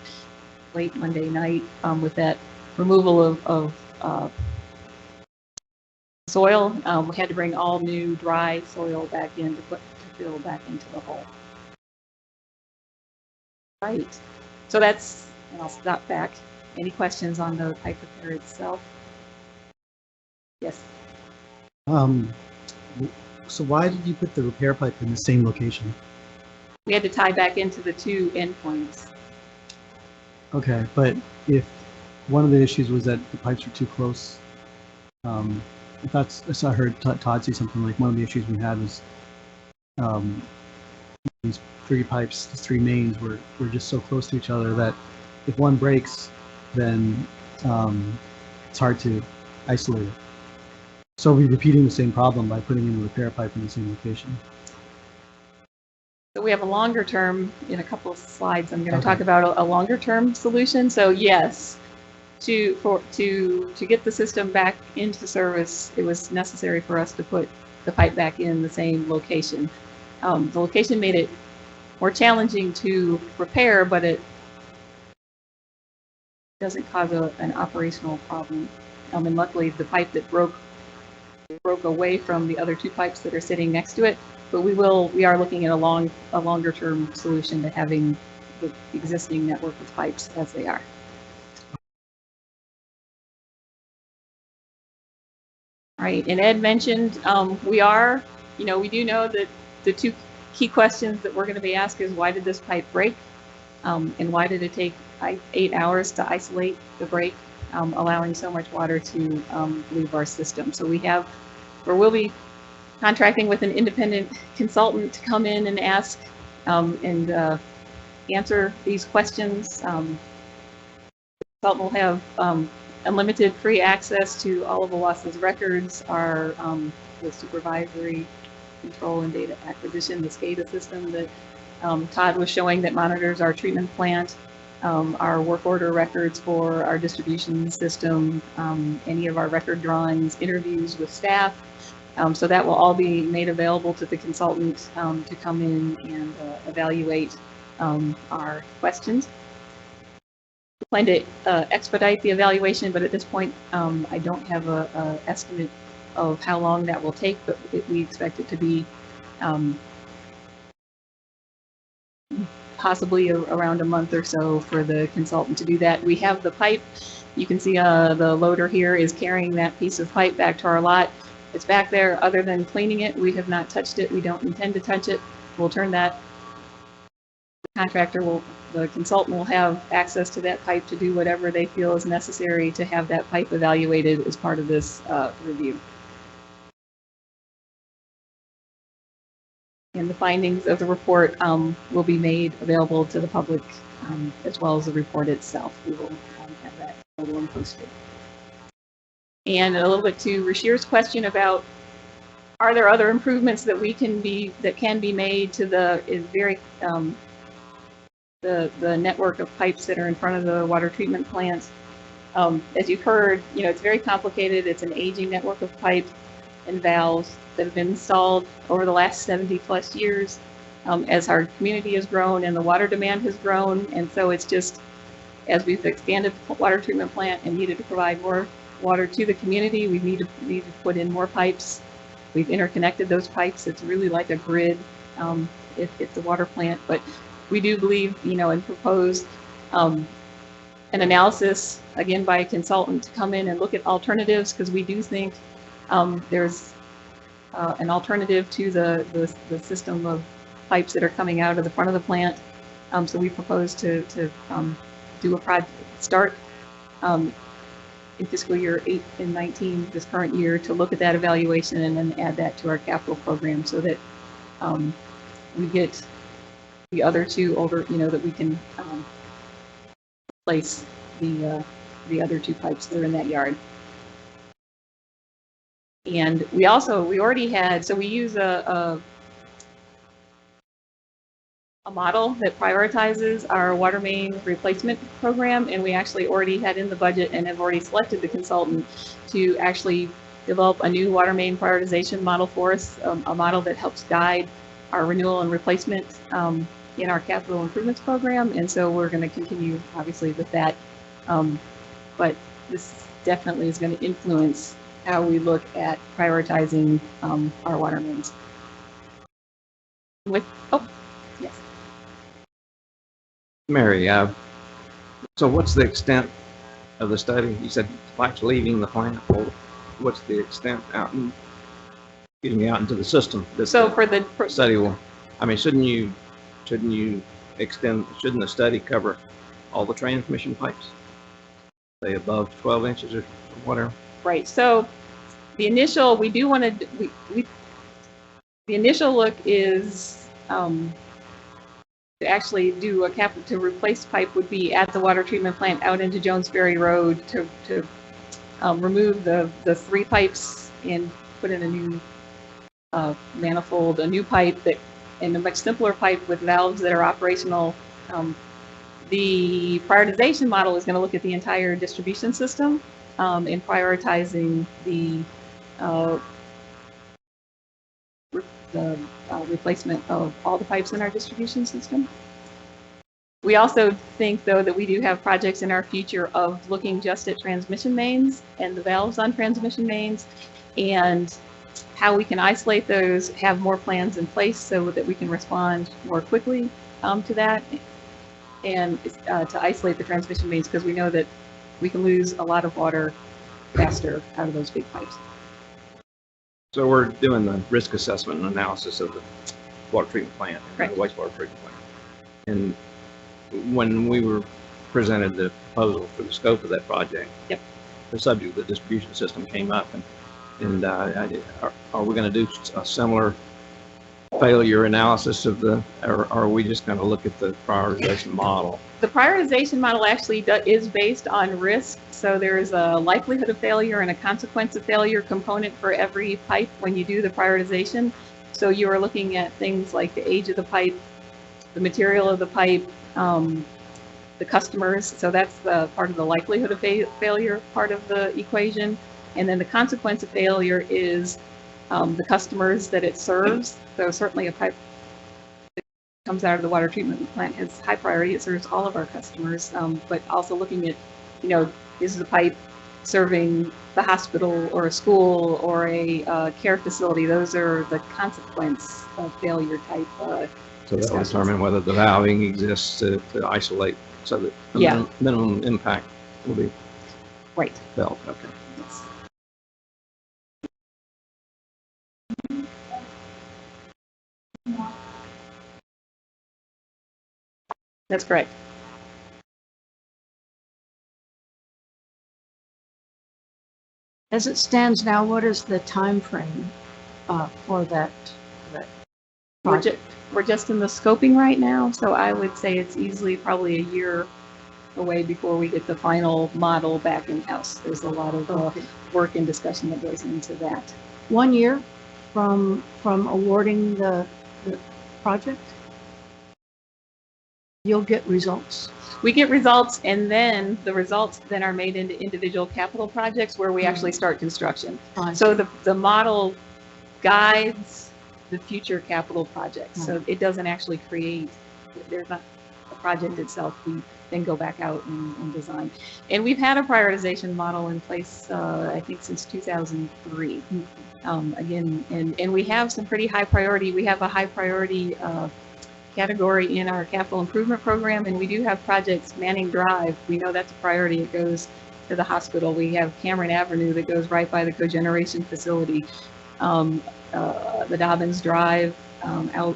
late Monday night with that removal of soil. We had to bring all new dry soil back in to fill back into the hole. Right. So that's, and I'll stop back. Any questions on the pipe repair itself? Yes. So why did you put the repair pipe in the same location? We had to tie back into the two endpoints. Okay, but if one of the issues was that the pipes were too close, I heard Todd say something like one of the issues we had was these three pipes, these three mains were just so close to each other that if one breaks, then it's hard to isolate it. So we're repeating the same problem by putting in a repair pipe in the same location. So we have a longer term, in a couple of slides, I'm going to Okay. talk about a longer term solution. So yes, to get the system back into service, it was necessary for us to put the pipe back in the same location. The location made it more challenging to repair, but it doesn't cause an operational problem. And luckily, the pipe that broke away from the other two pipes that are sitting next to it. But we are looking at a longer term solution to having the existing network of pipes as they are. All right, and Ed mentioned we do know that the two key questions that we're going to be asked is why did this pipe break, and why did it take 8 hours to isolate the break, allowing so much water to leave our system. So we'll be contracting with an independent consultant to come in and ask and answer these questions. The consultant will have unlimited free access to all of OWASA's records, the supervisory control and data acquisition, the SCADA system that Todd was showing that monitors our treatment plant, our work order records for our distribution system, any of our record drawings, interviews with staff. So that will all be made available to the consultant to come in and evaluate our questions. We plan to expedite the evaluation, but at this point, I don't have an estimate of how long that will take, but we expect it to be possibly around a month or so for the consultant to do that. We have the pipe. You can see the loader here is carrying that piece of pipe back to our lot. It's back there. Other than cleaning it, we have not touched it. We don't intend to touch it. We'll turn that. The consultant will have access to that pipe to do whatever they feel is necessary to have that pipe evaluated as part of this review. And the findings of the report will be made available to the public as well as the report itself. We will have that available and posted. And a little bit to Rashir's question about are there other improvements that can be made to the network of pipes that are in front of the water treatment plants. As you've heard, it's very complicated. It's an aging network of pipe and valves that have been installed over the last 70 plus years as our community has grown and the water demand has grown. And so it's just, as we've expanded the water treatment plant and needed to provide more water to the community, we need to put in more pipes. We've interconnected those pipes. It's really like a grid. It's a water plant, but we do believe, and propose an analysis, again, by a consultant to come in and look at alternatives, because we do think there's an alternative to the system of pipes that are coming out of the front of the plant. So we propose to do a project, start in fiscal year 8 and 19, this current year, to look at that evaluation and then add that to our capital program so that we get the other two over, that we can replace the other two pipes that are in that yard. And we already had, so we use a model that prioritizes our water main replacement program, and we actually already had in the budget and have already selected the consultant to actually develop a new water main prioritization model for us, a model that helps guide our renewal and replacement in our capital improvements program. And so we're going to continue, obviously, with that. But this definitely is going to influence how we look at prioritizing our water mains. Yes. Mary, so what's the extent of the study? You said pipes leaving the plant. Well, what's the extent out and getting out into the system? So for the Study will, I mean, shouldn't the study cover all the transmission pipes? Say above 12 inches or whatever? right. So the initial, we do want to, the initial look is to actually do to replace pipe would be at the water treatment plant out into Jones Ferry Road to remove the 3 pipes and put in a new manifold, a new pipe and a much simpler pipe with valves that are operational. The prioritization model is going to look at the entire distribution system and prioritizing the replacement of all the pipes in our distribution system. We also think, though, that we do have projects in our future of looking just at transmission mains and the valves on transmission mains and how we can isolate those, have more plans in place so that we can respond more quickly to that, and to isolate the transmission mains, because we know that we can lose a lot of water faster out of those big pipes. So we're doing the risk assessment and analysis of the water treatment plant, and the wastewater treatment plant. And when we were presented the proposal for the scope of that project, yep, the subject of the distribution system came up, and are we going to do a similar failure analysis of or are we just going to look at the prioritization model? The prioritization model actually is based on risk. So there's a likelihood of failure and a consequence of failure component for every pipe when you do the prioritization. So you are looking at things like the age of the pipe, the material of the pipe, the customers. So that's the part of the likelihood of failure part of the equation. And then the consequence of failure is the customers that it serves. So certainly a pipe that comes out of the water treatment plant has high priority. It serves all of our customers, but also looking at, is the pipe serving the hospital or a school or a care facility? Those are the consequence of failure type. So that will determine whether the valving exists to isolate so that the minimum impact will be felt. Okay. Yes. That's correct. As it stands now, what is the time frame for that project? We're just in the scoping right now, so I would say it's easily probably a year away before we get the final model back in-house. There's a lot of work and discussion that goes into that. 1 year from awarding the project? You'll get results. We get results, and then the results then are made into individual capital projects where we actually start construction. So the model guides the future capital projects. So it doesn't actually create, there's not a project itself. We then go back out and design. And we've had a prioritization model in place, I think, since 2003. Again, and we have some pretty high priority. We have a high priority category in our capital improvement program, and we do have projects. Manning Drive, we know that's a priority. It goes to the hospital. We have Cameron Avenue that goes right by the cogeneration facility. The Dobbins Drive out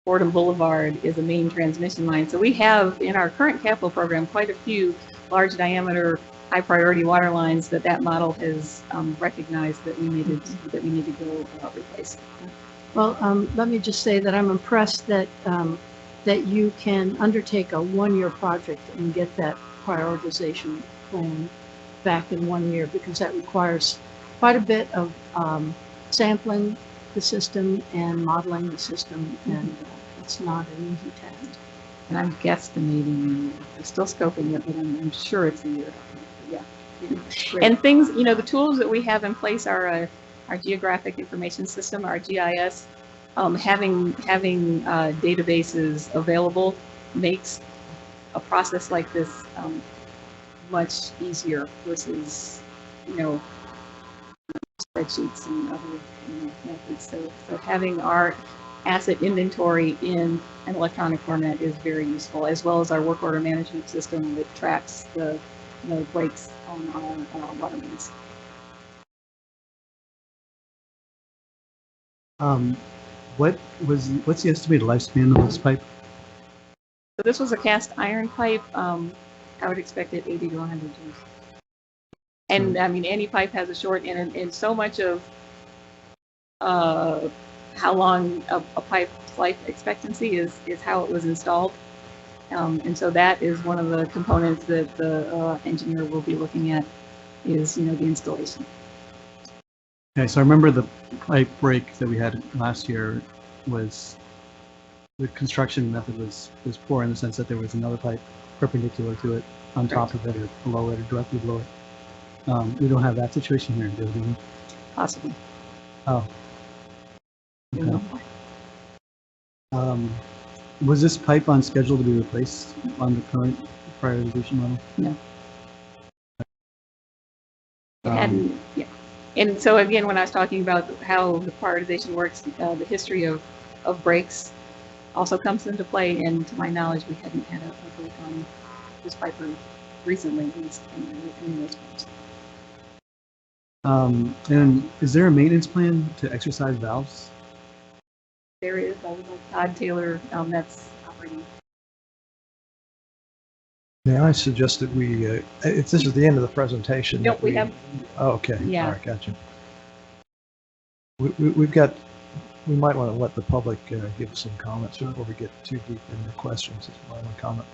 Fordham Boulevard is a main transmission line. So we have in our current capital program quite a few large diameter, high priority water lines that model has recognized that we needed to go replace. Well, let me just say that I'm impressed that that you can undertake a 1-year project and get that prioritization plan back in 1 year, because that requires quite a bit of sampling the system and modeling the system, and it's not an easy task. And I'm guesstimating, we're still scoping it, but I'm sure it's a year. Yeah. Yeah. And things, the tools that we have in place are our geographic information system, our GIS. Having databases available makes a process like this much easier versus, spreadsheets and other methods. So having our asset inventory in an electronic format is very useful, as well as our work order management system that tracks the breaks on our water mains. What's the estimated lifespan of this pipe? So this was a cast iron pipe. I would expect it 80 to 100 years. And I mean, any pipe has a short end, and so much of how long a pipe's life expectancy is how it was installed. And so that is one of the components that the engineer will be looking at is, the installation. Okay, so I remember the pipe break that we had last year was, the construction method was poor in the sense that there was another pipe perpendicular to it, on top of it, or below it, or directly below it. We don't have that situation here, do we? Possibly. Oh. Okay. Was this pipe on schedule to be replaced on the current prioritization model? No. It hadn't, yeah. And so again, when I was talking about how the prioritization works, the history of breaks also comes into play. And to my knowledge, we hadn't had a break on this pipe recently, at least in those pipes. And is there a maintenance plan to exercise valves? There is, I would like Todd Taylor, that's operating. May I suggest that we, if this is the end of the presentation? Nope, we have. Oh, okay. Yeah. All right, gotcha. We've got, we might want to let the public give us some comments before we get too deep into questions. If you want to comment.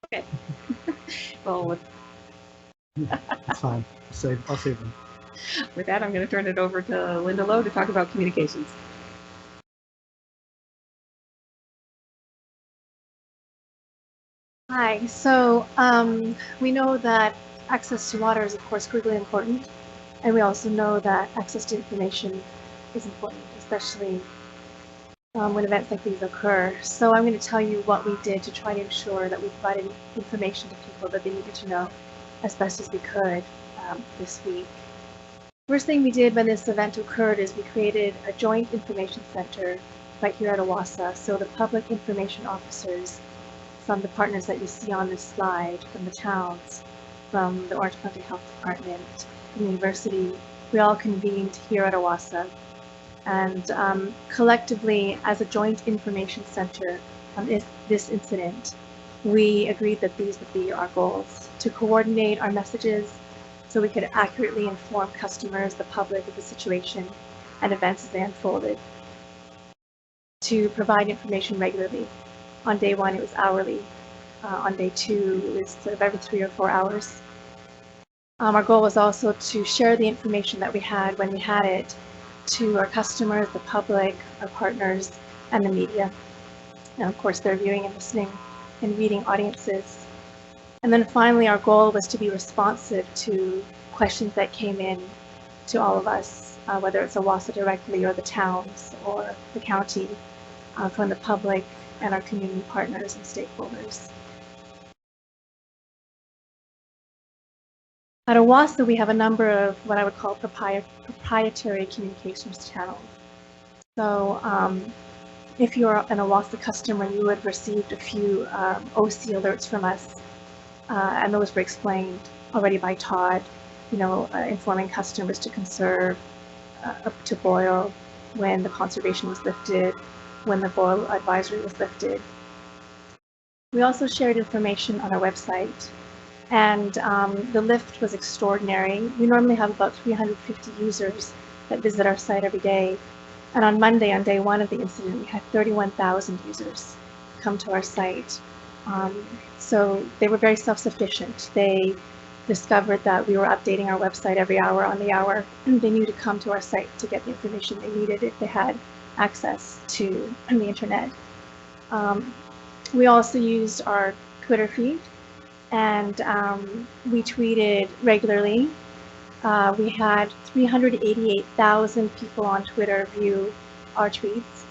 Okay. Well, That's fine. I'll save them. with that, I'm going to turn it over to Linda Lowe to talk about communications. Hi, so we know that access to water is of course critically important, and we also know that access to information is important, especially when events like these occur. So I'm going to tell you what we did to try to ensure that we provided information to people that they needed to know as best as we could this week. First thing we did when this event occurred is we created a joint information center right here at OWASA, so the public information officers from the partners that you see on this slide, from the towns, from the Orange County Health Department, from the university, we all convened here at OWASA. And collectively, as a joint information center on this incident, we agreed that these would be our goals: to coordinate our messages so we could accurately inform customers, the public, of the situation and events as they unfolded, to provide information regularly. On day one, it was hourly. On day two, it was sort of every 3 or 4 hours. Our goal was also to share the information that we had when we had it to our customers, the public, our partners, and the media. And of course, their viewing and listening and reading audiences. And then finally, our goal was to be responsive to questions that came in to all of us, whether it's OWASA directly or the towns or the county, from the public and our community partners and stakeholders. At OWASA, we have a number of what I would call proprietary communications channels. So if you're an OWASA customer, you would have received a few OC alerts from us, and those were explained already by Todd, informing customers to conserve, up to boil, when the conservation was lifted, when the boil advisory was lifted. We also shared information on our website, and the lift was extraordinary. We normally have about 350 users that visit our site every day, and on Monday, on day one of the incident, we had 31,000 users come to our site. So they were very self-sufficient. They discovered that we were updating our website every hour on the hour, and they knew to come to our site to get the information they needed if they had access to the internet. We also used our Twitter feed, and we tweeted regularly. We had 388,000 people on Twitter view our tweets,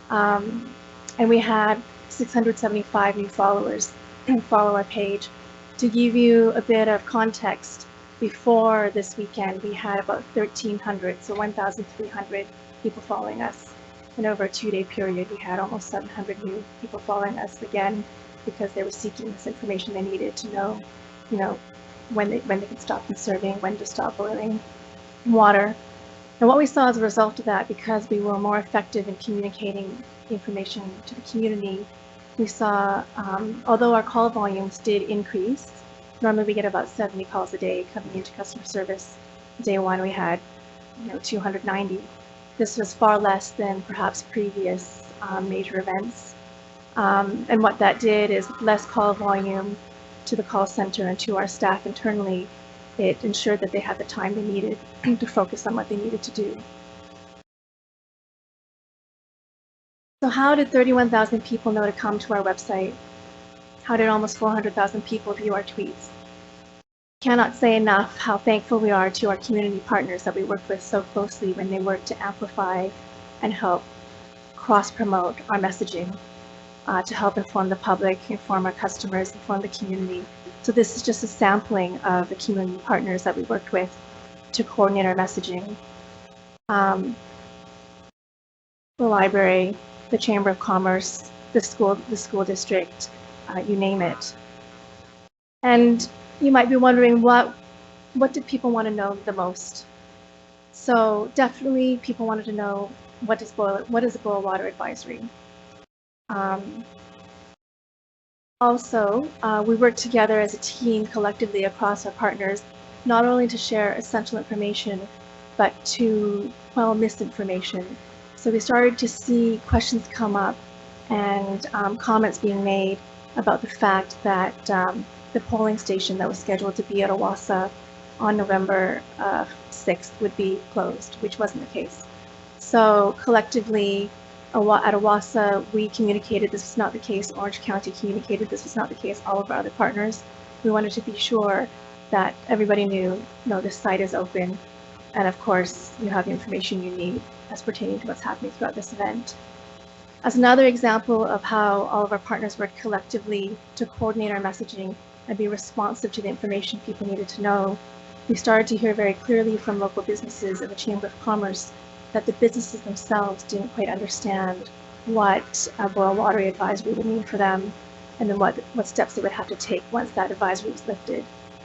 and we had 675 new followers follow our page. To give you a bit of context, before this weekend, we had about 1,300, so 1,300 people following us. And over a 2-day period, we had almost 700 new people following us, again, because they were seeking this information they needed to know, when they can stop conserving, when to stop boiling water. And what we saw as a result of that, because we were more effective in communicating information to the community, we saw, although our call volumes did increase, normally we get about 70 calls a day coming into customer service. Day one, we had 290. This was far less than perhaps previous major events. And what that did is less call volume to the call center and to our staff internally. It ensured that they had the time they needed to focus on what they needed to do. So how did 31,000 people know to come to our website? How did almost 400,000 people view our tweets? Cannot say enough how thankful we are to our community partners that we work with so closely when they work to amplify and help cross-promote our messaging, to help inform the public, inform our customers, inform the community. So this is just a sampling of the community partners that we worked with to coordinate our messaging. The library, the Chamber of Commerce, the school district, you name it. And you might be wondering, what did people want to know the most? So definitely people wanted to know, what is a boil water advisory? Also, we work together as a team collectively across our partners, not only to share essential information, but to quell misinformation. So we started to see questions come up and comments being made about the fact that the polling station that was scheduled to be at OWASA on November 6th would be closed, which wasn't the case. So collectively, at OWASA, we communicated this was not the case. Orange County communicated this was not the case. All of our other partners, we wanted to be sure that everybody knew, this site is open, and of course, you have the information you need as pertaining to what's happening throughout this event. As another example of how all of our partners worked collectively to coordinate our messaging and be responsive to the information people needed to know, we started to hear very clearly from local businesses and the Chamber of Commerce that the businesses themselves didn't quite understand what a boil water advisory would mean for them, and then what steps they would have to take once that advisory was lifted.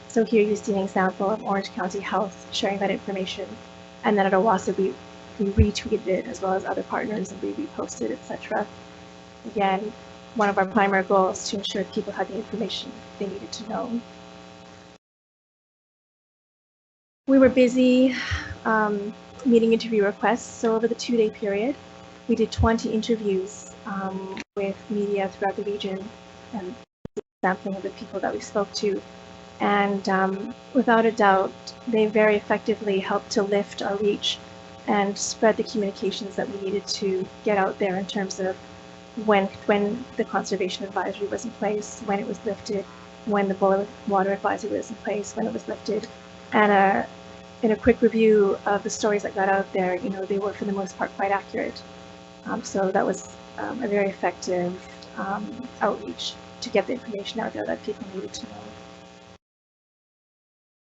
So here you see an example of Orange County Health sharing that information, and then at OWASA we retweeted it, as well as other partners, and we reposted, etc. Again, one of our primary goals is to ensure people had the information they needed to know. We were busy meeting interview requests, so over the 2-day period, we did 20 interviews with media throughout the region, and sampling of the people that we spoke to. And without a doubt, they very effectively helped to lift our reach and spread the communications that we needed to get out there in terms of when the conservation advisory was in place, when it was lifted, when the boil water advisory was in place, when it was lifted. And in a quick review of the stories that got out there, they were for the most part quite accurate. So that was a very effective outreach to get the information out there that people needed to know.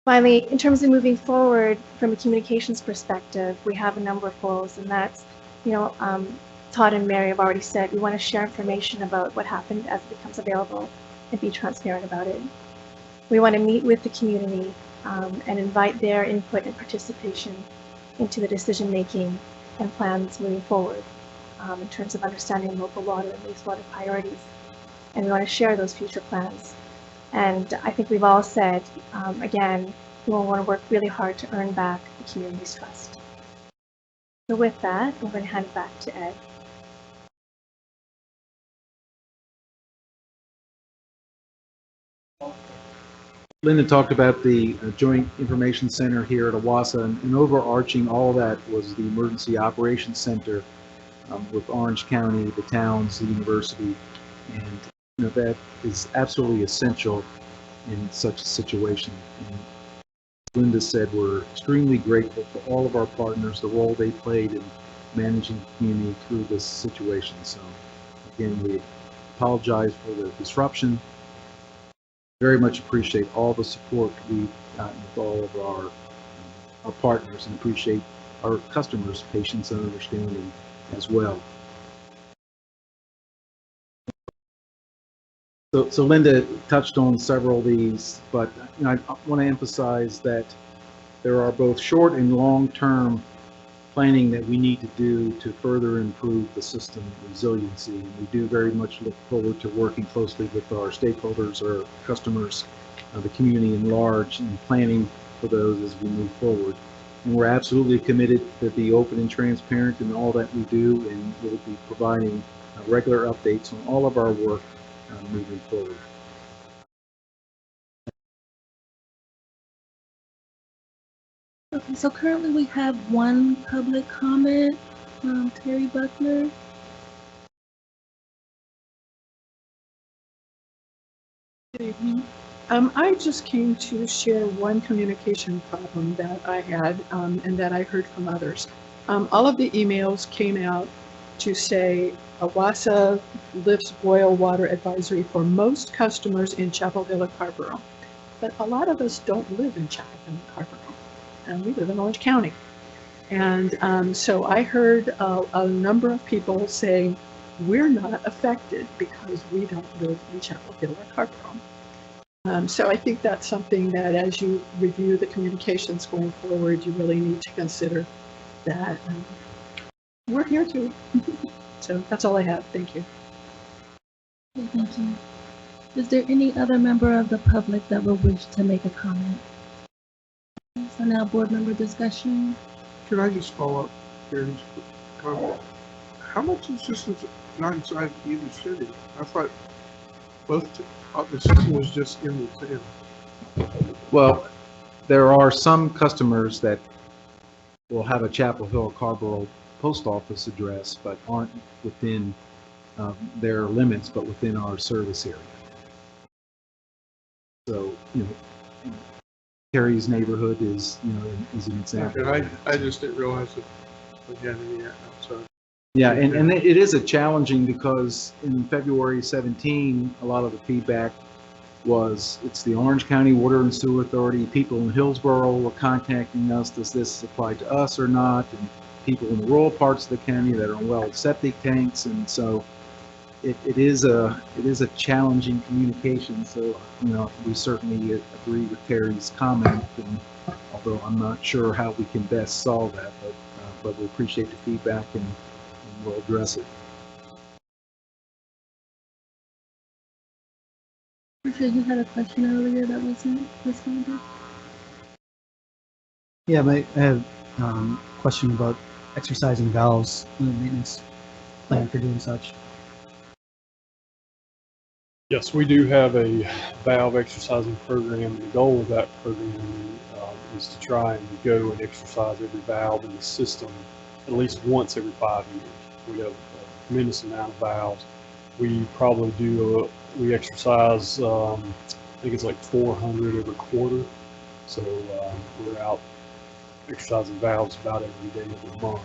Finally, in terms of moving forward from a communications perspective, we have a number of goals, and that's, Todd and Mary have already said, we want to share information about what happened as it becomes available and be transparent about it. We want to meet with the community and invite their input and participation into the decision-making and plans moving forward in terms of understanding local water and wastewater priorities. And we want to share those future plans. And I think we've all said, again, we will want to work really hard to earn back the community's trust. So with that, I'm going to hand it back to Ed. Linda talked about the Joint Information Center here at OWASA, and overarching all that was the Emergency Operations Center with Orange County, the towns, the university, and that is absolutely essential in such a situation. And Linda said, we're extremely grateful for all of our partners, the role they played in managing the community through this situation. So again, we apologize for the disruption. Very much appreciate all the support we've gotten with all of our partners, and appreciate our customers' patience and understanding as well. So Linda touched on several of these, but I want to emphasize that there are both short and long-term planning that we need to do to further improve the system resiliency. And we do very much look forward to working closely with our stakeholders, our customers, the community in large, and planning for those as we move forward. And we're absolutely committed to be open and transparent in all that we do, and we'll be providing regular updates on all of our work moving forward. Okay, so currently we have one public comment from Terry Buckner. Good evening. I just came to share one communication problem that I had and that I heard from others. All of the emails came out to say OWASA lifts boil water advisory for most customers in Chapel Hill and Carborough. But a lot of us don't live in Chapel Hill and Carborough, and we live in Orange County. And so I heard a number of people saying, we're not affected because we don't live in Chapel Hill or Carborough. So I think that's something that as you review the communications going forward, you really need to consider that we're here too. So that's all I have. Thank you. Thank you. Is there any other member of the public that would wish to make a comment? So now board member discussion. Can I just follow up here? How much is this not inside either city? I thought both the system was just in the town. Well, there are some customers that will have a Chapel Hill Carborough post office address, but aren't within their limits, but within our service area. So, Terry's neighborhood is, is an example. Okay, I just didn't realize that we had any outside. Yeah, and it is a challenging because in February 17, a lot of the feedback was it's the Orange County Water and Sewer Authority. People in Hillsborough were contacting us. Does this apply to us or not? And people in the rural parts of the county that are on well septic tanks, and so it is a challenging communication. So we certainly agree with Terry's comment, and although I'm not sure how we can best solve that, but we appreciate the feedback and we'll address it. Richard, you had a question earlier that wasn't responded? Yeah, I have a question about exercising valves and the maintenance plan for doing such. Yes, we do have a valve exercising program, and the goal of that program is to try and go and exercise every valve in the system at least once every 5 years. We have a tremendous amount of valves. We probably we exercise, I think it's like 400 every quarter. So we're out exercising valves about every day of the month.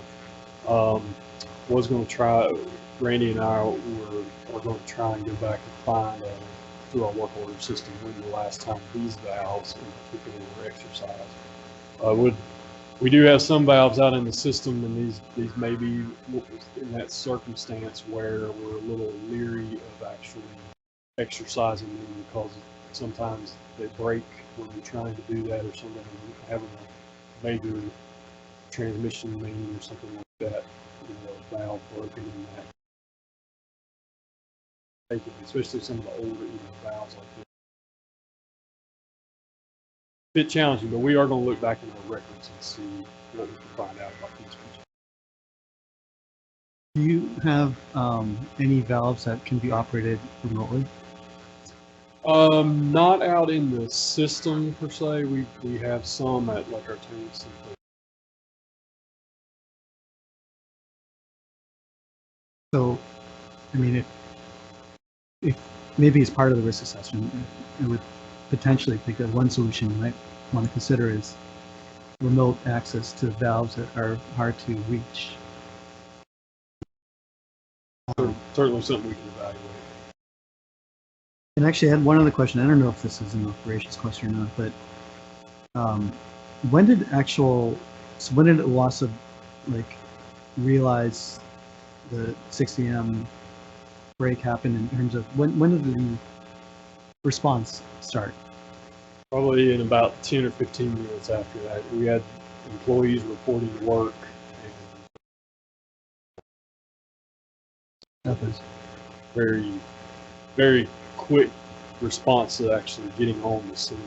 Was going to try, Randy and I are going to try and go back and find through our work order system when the last time these valves in particular were exercised. We do have some valves out in the system, and these may be in that circumstance where we're a little leery of actually exercising them because sometimes they break when we're trying to do that, or somebody having a major transmission main or something like that, a valve broken in that. Especially some of the older valves like this. Bit challenging, but we are going to look back in our records and see what we can find out about these features. Do you have any valves that can be operated remotely? Not out in the system per se. We have some at like our tanks and places. So, I mean, if maybe as part of the risk assessment, it would potentially think that one solution you might want to consider is remote access to valves that are hard to reach. Certainly something we can evaluate. And actually, I had one other question. I don't know if this is an operations question or not, but when did OWASA like realize the 6 a.m. break happen in terms of when did the response start? Probably in about 10 or 15 minutes after that, we had employees reporting to work. And Okay. very, very quick response to actually getting on the scene.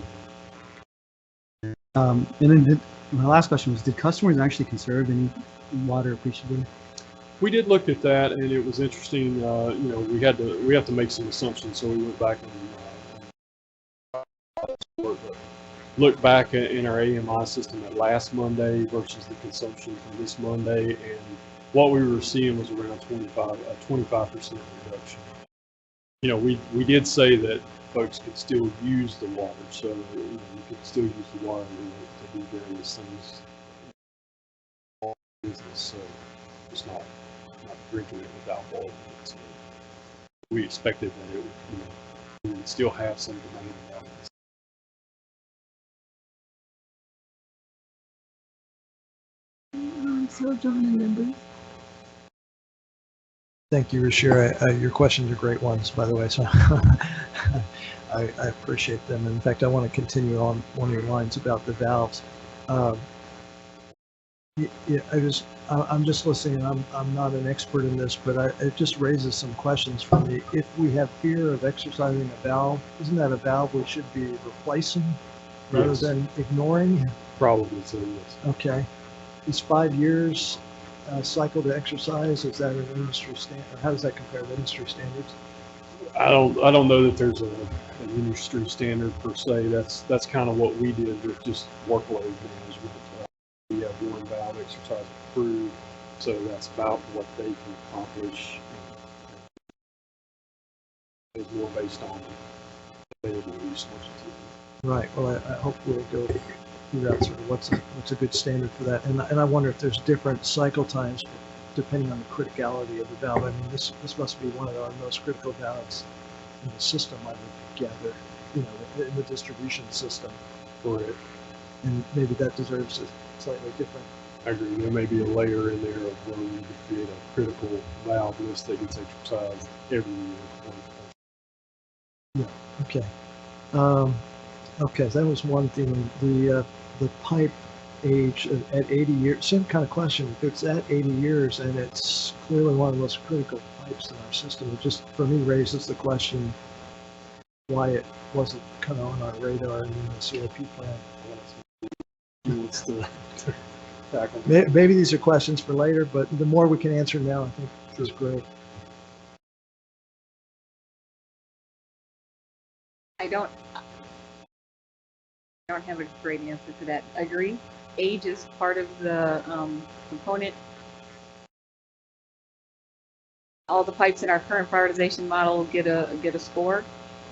And then my last question was, did customers actually conserve any water appreciably? We did look at that, and it was interesting. You know, we have to make some assumptions, so we went back and looked back in our AMI system at last Monday versus the consumption from this Monday, and what we were seeing was around 25% reduction. You know, we did say that folks could still use the water, so you know, you could still use the water to do various things. Business, so it's not drinking it with alcohol. So we expected that it would, you know, we would still have some demand out of this. So, John and members. Thank you, Rashira. Your questions are great ones, by the way, so I appreciate them. In fact, I want to continue on one of your lines about the valves. Yeah, I'm just listening, and I'm not an expert in this, but it just raises some questions for me. If we have fear of exercising a valve, isn't that a valve we should be replacing rather Yes. than ignoring? Probably so, yes. Okay. Is 5 years cycle to exercise? Is that an industry standard? Or how does that compare to industry standards? I don't know that there's an industry standard per se. That's kind of what we did with just workload management. We have one valve exercise approved, so that's about what they can accomplish. It's more based on available resources. Right. Well, I hope we'll go figure out sort of what's a good standard for that. And I wonder if there's different cycle times depending on the criticality of the valve. I mean, this must be one of our most critical valves in the system, I would gather, you know, in the distribution system for it. And maybe that deserves a slightly different. I agree. There may be a layer in there of where we need to create a critical valve list that gets exercised every year. Yeah. Okay. Okay. That was one thing. The pipe age at 80 years. Same kind of question. If it's at 80 years and it's clearly one of the most critical pipes in our system, it just for me raises the question why it wasn't kind of on our radar in the CIP plan. Maybe these are questions for later, but the more we can answer now, I think is great. I don't have a great answer to that. I agree. Age is part of the component. All the pipes in our current prioritization model get a score,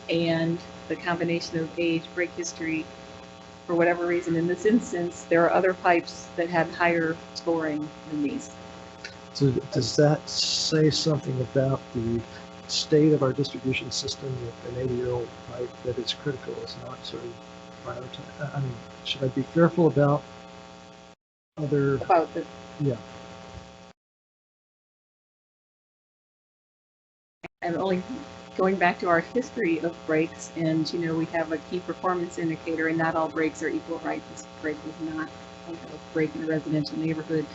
and the combination of age, break history, for whatever reason, in this instance, there are other pipes that have higher scoring than these. So does that say something about the state of our distribution system with an 80-year-old pipe that is critical is not sort of prioritized? I mean, should I be fearful about other? About the. Yeah. I'm only going back to our history of breaks, and you know we have a key performance indicator, and not all breaks are equal, right? This break was not a break in a residential neighborhood.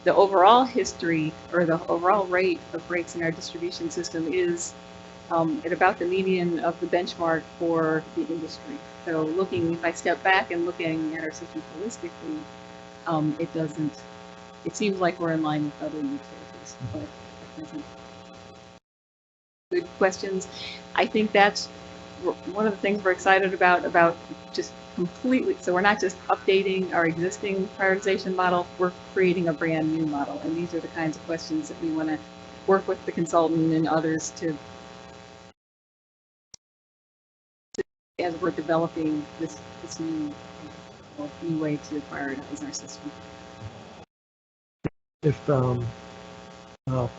The overall history or the overall rate of breaks in our distribution system is at about the median of the benchmark for the industry. So looking, if I step back and looking at our system holistically, it seems like we're in line with other utilities, but it doesn't. Good questions. I think that's one of the things we're excited about just completely. So we're not just updating our existing prioritization model, we're creating a brand new model. And these are the kinds of questions that we want to work with the consultant and others to as we're developing this new, new way to prioritize our system. If,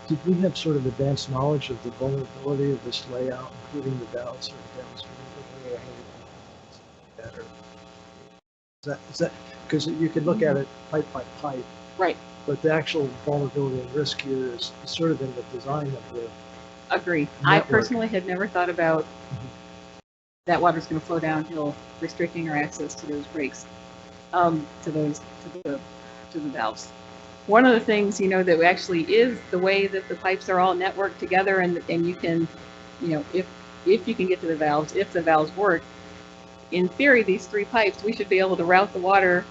did we have sort of advanced knowledge of the vulnerability of this layout, including the valves or downstream? Better. Is that, because you could look at it pipe by pipe. Right. But the actual vulnerability and risk here is sort of in the design of the. Agree. I Network. personally had never thought about that water's going to flow downhill, restricting our access to those breaks, to the valves. One of the things, that actually is the way that the pipes are all networked together, and you can, if you can get to the valves, if the valves work, in theory, these 3 pipes, we should be able to route the water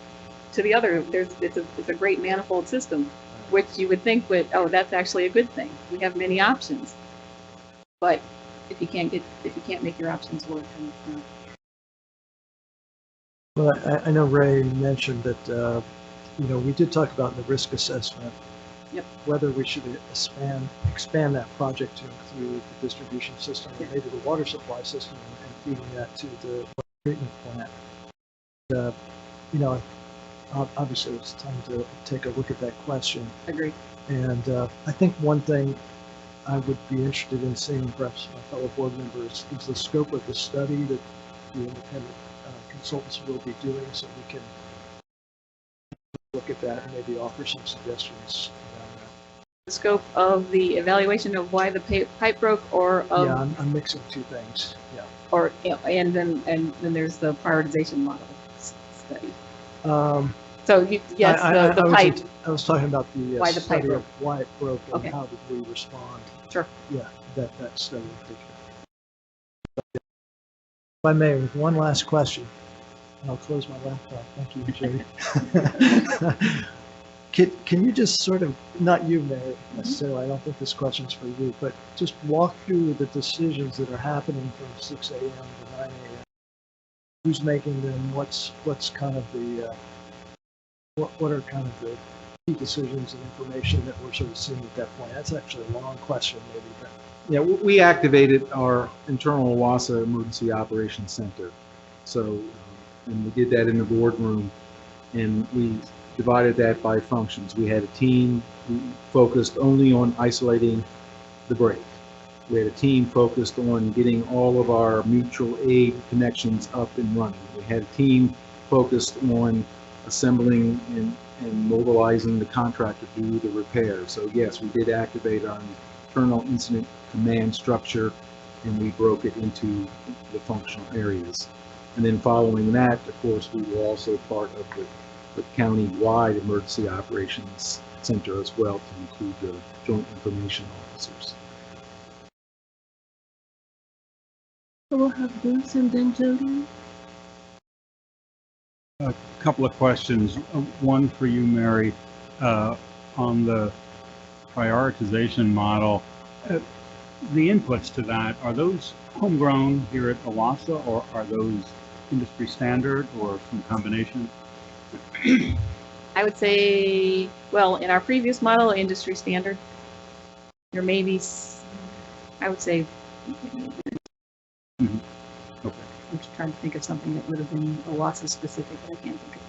to the other. It's a great manifold system, which you would think that's actually a good thing. We have many options, but if you can't make your options work, then it's not. Well, I know Ray mentioned that, we did talk about in the risk assessment. Yep. Whether we should expand that project to include the distribution system and maybe the water supply system and feeding that to the treatment plant. Obviously it's time to take a look at that question. Agreed. And I think one thing I would be interested in seeing, perhaps my fellow board members, is the scope of the study that the independent consultants will be doing, so we can look at that and maybe offer some suggestions around that. The scope of the evaluation of why the pipe broke, or of, Yeah, I'm mixing 2 things. Yeah. or and then there's the prioritization model study. So yes, the pipe. I was talking about the Why the pipe study broke. of why it broke and Okay. how did we respond. Sure. Yeah, that study in particular. If I may, with one last question, and I'll close my laptop. Thank you, Jody. Can you just sort of, not you, Mary, necessarily, I don't think this question's for you, but just walk through the decisions that are happening from 6 a.m. to 9 a.m. Who's making them? What's kind of the, what are kind of the key decisions and information that we're sort of seeing at that point? That's actually a long question, maybe, but. Yeah, we activated our internal OWASA Emergency Operations Center. So, and we did that in the boardroom, and we divided that by functions. We had a team who focused only on isolating the break. We had a team focused on getting all of our mutual aid connections up and running. We had a team focused on assembling and mobilizing the contractor to do the repair. So yes, we did activate our internal incident command structure, and we broke it into the functional areas. And then following that, of course, we were also part of the county-wide emergency operations center as well, to include the joint information officers. So we'll have Bruce and then Jody. A couple of questions. One for you, Mary, on the prioritization model. The inputs to that, are those homegrown here at OWASA, or are those industry standard, or some combination? I would say, well, in our previous model, industry standard. There may be, I would say, Mm-hmm. Okay. I'm just trying to think of something that would have been OWASA specific, but I can't think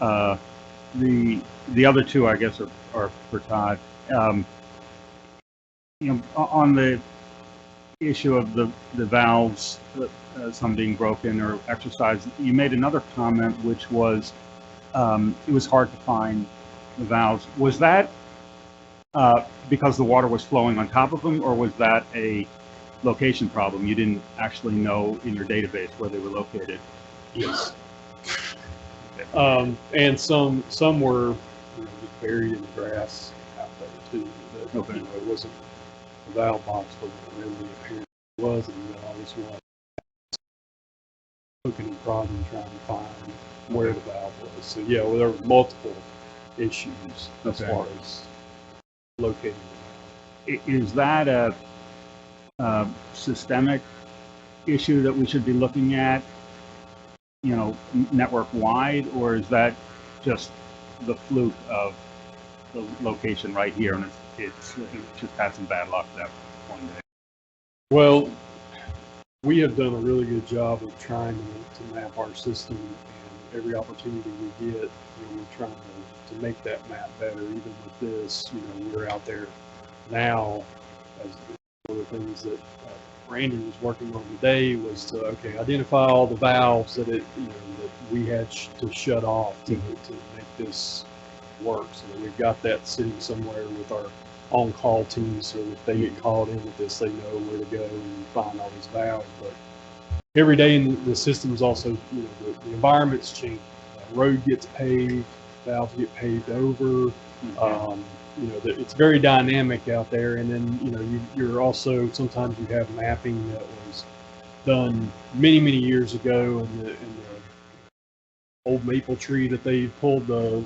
of one. The other 2, I guess, are for Todd. On the issue of the valves, some being broken or exercised, you made another comment, which was it was hard to find the valves. Was that because the water was flowing on top of them, or was that a location problem? You didn't actually know in your database where they were located? Yes. And some were just buried in the grass out there too. That, Okay. it wasn't, the valve box wasn't really apparent. It was, and you always was poking and prodding trying to find where the valve was. So yeah, well, there were multiple issues as Okay. far as locating the valve. Is that a systemic issue that we should be looking at, network wide, or is that just the fluke of the location right here, and it's just had some bad luck that one day? Well, we have done a really good job of trying to map our system, and every opportunity we get, we're trying to make that map better. Even with this, we're out there now. As one of the things that Randy was working on today was to identify all the valves that that we had to shut off to make this work. So we've got that sitting somewhere with our on-call team, so if they get called in with this, they know where to go and find all these valves. But every day in the system is also, the environment's changing. Road gets paved, valves get paved over. It's very dynamic out there. And then, you're also, sometimes you have mapping that was done many, many years ago, and the old maple tree that they pulled the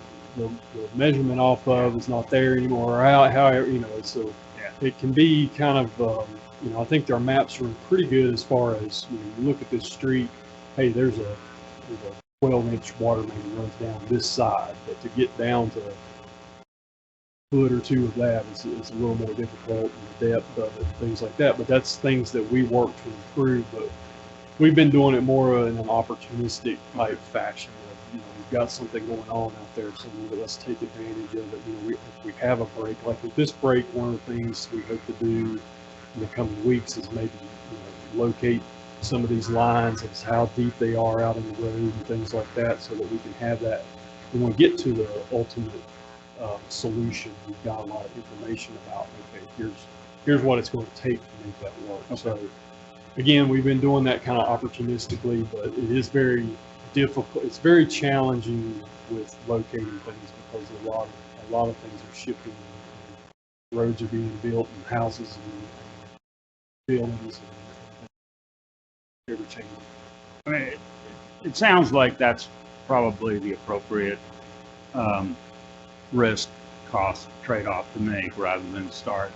measurement off of is not there anymore, or however, so it can be kind of, I think their maps are pretty good as far as, you look at this street, hey, there's a 12-inch water main runs down this side, but to get down to a foot or two of that is a little more difficult, and the depth of it, things like that. But that's things that we work to improve, but we've been doing it more in an opportunistic type fashion. We've got something going on out there, so let's take advantage of it. If we have a break, like with this break, one of the things we hope to do in the coming weeks is maybe locate some of these lines as how deep they are out in the road and things like that, so that we can have that when we get to the ultimate solution. We've got a lot of information about, here's what it's going to take to make that work. Okay. So again, we've been doing that kind of opportunistically, but it is very difficult. It's very challenging with locating things because a lot of things are shifting. Roads are being built, and houses and buildings and ever changing. I mean, it sounds like that's probably the appropriate risk cost trade-off to make, rather than start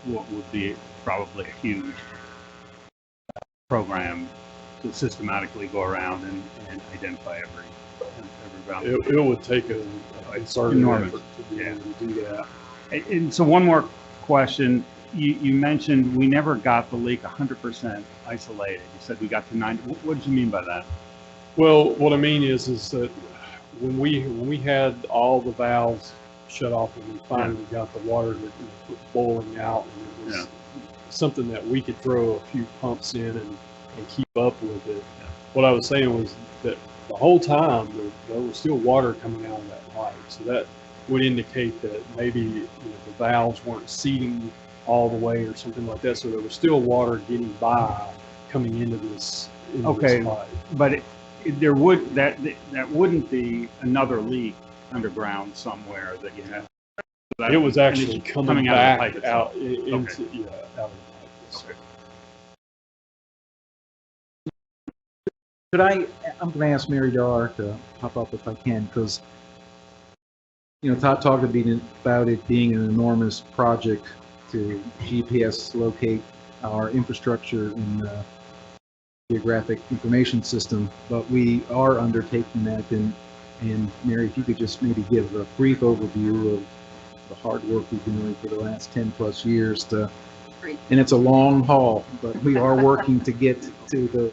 what would be probably a huge program to systematically go around and identify every valve. It would take a concerted effort to be able to do that. And so one more question. You mentioned we never got the leak 100% isolated. You said we got to 90. What did you mean by that? Well, what I mean is that when we had all the valves shut off and we finally got the water boiling out, and it was something that we could throw a few pumps in and keep up with it. What I was saying was that the whole time there was still water coming out of that pipe, so that would indicate that maybe the valves weren't seating all the way or something like that. So there was still water getting by coming into this. This pipe. But there would that wouldn't be another leak underground somewhere that you have. It was actually coming back out of the pipe out into out of the pipe. Okay. I'm going to ask Mary Dar to pop up if I can, because Todd talked about it being an enormous project to GPS locate our infrastructure in the geographic information system, but we are undertaking that. And Mary, if you could just maybe give a brief overview of the hard work we've been doing for the last 10 plus years and it's a long haul, but we are working to get to the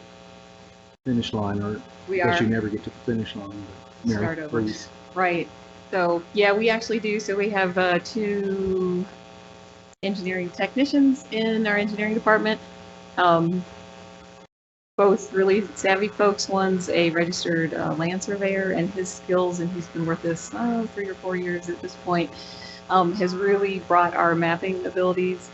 finish line, or I guess you never get to the finish line. But Mary, start over. Please. Right. So yeah, we actually do. So we have 2 engineering technicians in our engineering department. Both really savvy folks. One's a registered land surveyor, and his skills, and he's been with us 3 or 4 years at this point, has really brought our mapping abilities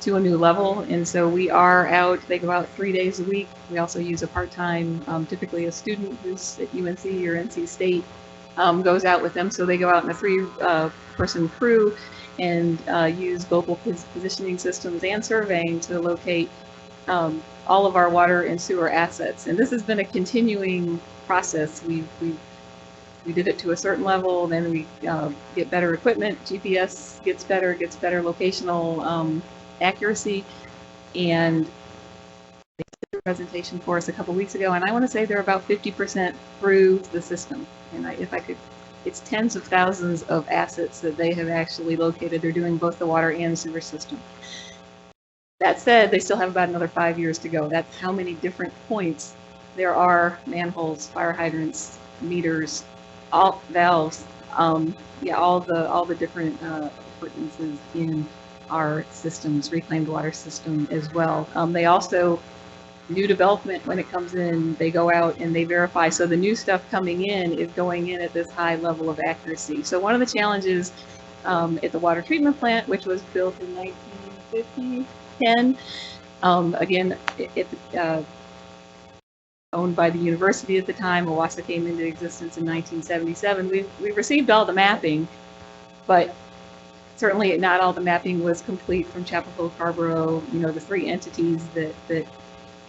to a new level. And so we are out, they go out 3 days a week. We also use a part-time, typically a student who's at UNC or NC State, goes out with them. So they go out in a 3-person crew and use global positioning systems and surveying to locate all of our water and sewer assets. And this has been a continuing process. We did it to a certain level, then we get better equipment, GPS gets better locational accuracy, and they did a presentation for us a couple weeks ago, and I want to say they're about 50% through the system. And it's tens of thousands of assets that they have actually located. They're doing both the water and sewer system. That said, they still have about another 5 years to go. That's how many different points there are: manholes, fire hydrants, meters, all valves, yeah, all the different appurtenances in our systems, reclaimed water system as well. They also, new development, when it comes in, they go out and they verify. So the new stuff coming in is going in at this high level of accuracy. So one of the challenges at the water treatment plant, which was built in 1950, 10, again, owned by the university at the time. OWASA came into existence in 1977. We received all the mapping, but certainly not all the mapping was complete from Chapel Hill, Carborough, you know, the three entities that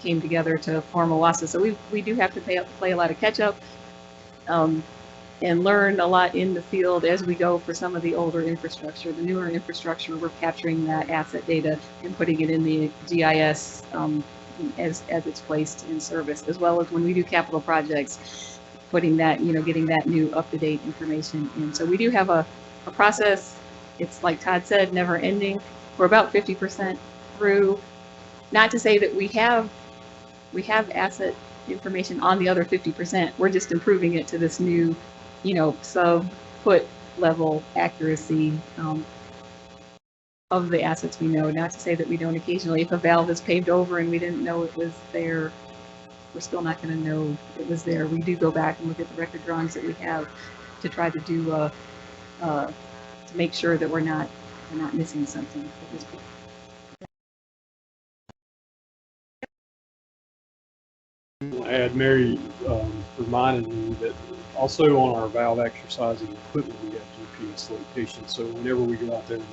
came together to form OWASA. So we do have to play a lot of catch up and learn a lot in the field as we go for some of the older infrastructure. The newer infrastructure, we're capturing that asset data and putting it in the GIS as it's placed in service, as well as when we do capital projects, putting that, you know, getting that new up-to-date information in. So we do have a process. It's like Todd said, never ending. We're about 50% through. Not to say that we have asset information on the other 50%. We're just improving it to this new, you know, sub-foot level accuracy of the assets we know. Not to say that we don't occasionally, if a valve is paved over and we didn't know it was there, we're still not going to know it was there. We do go back and look at the record drawings that we have to try to do to make sure that we're not missing something at this point. Mary reminded me that also on our valve exercising equipment, we have GPS location. So whenever we go out there and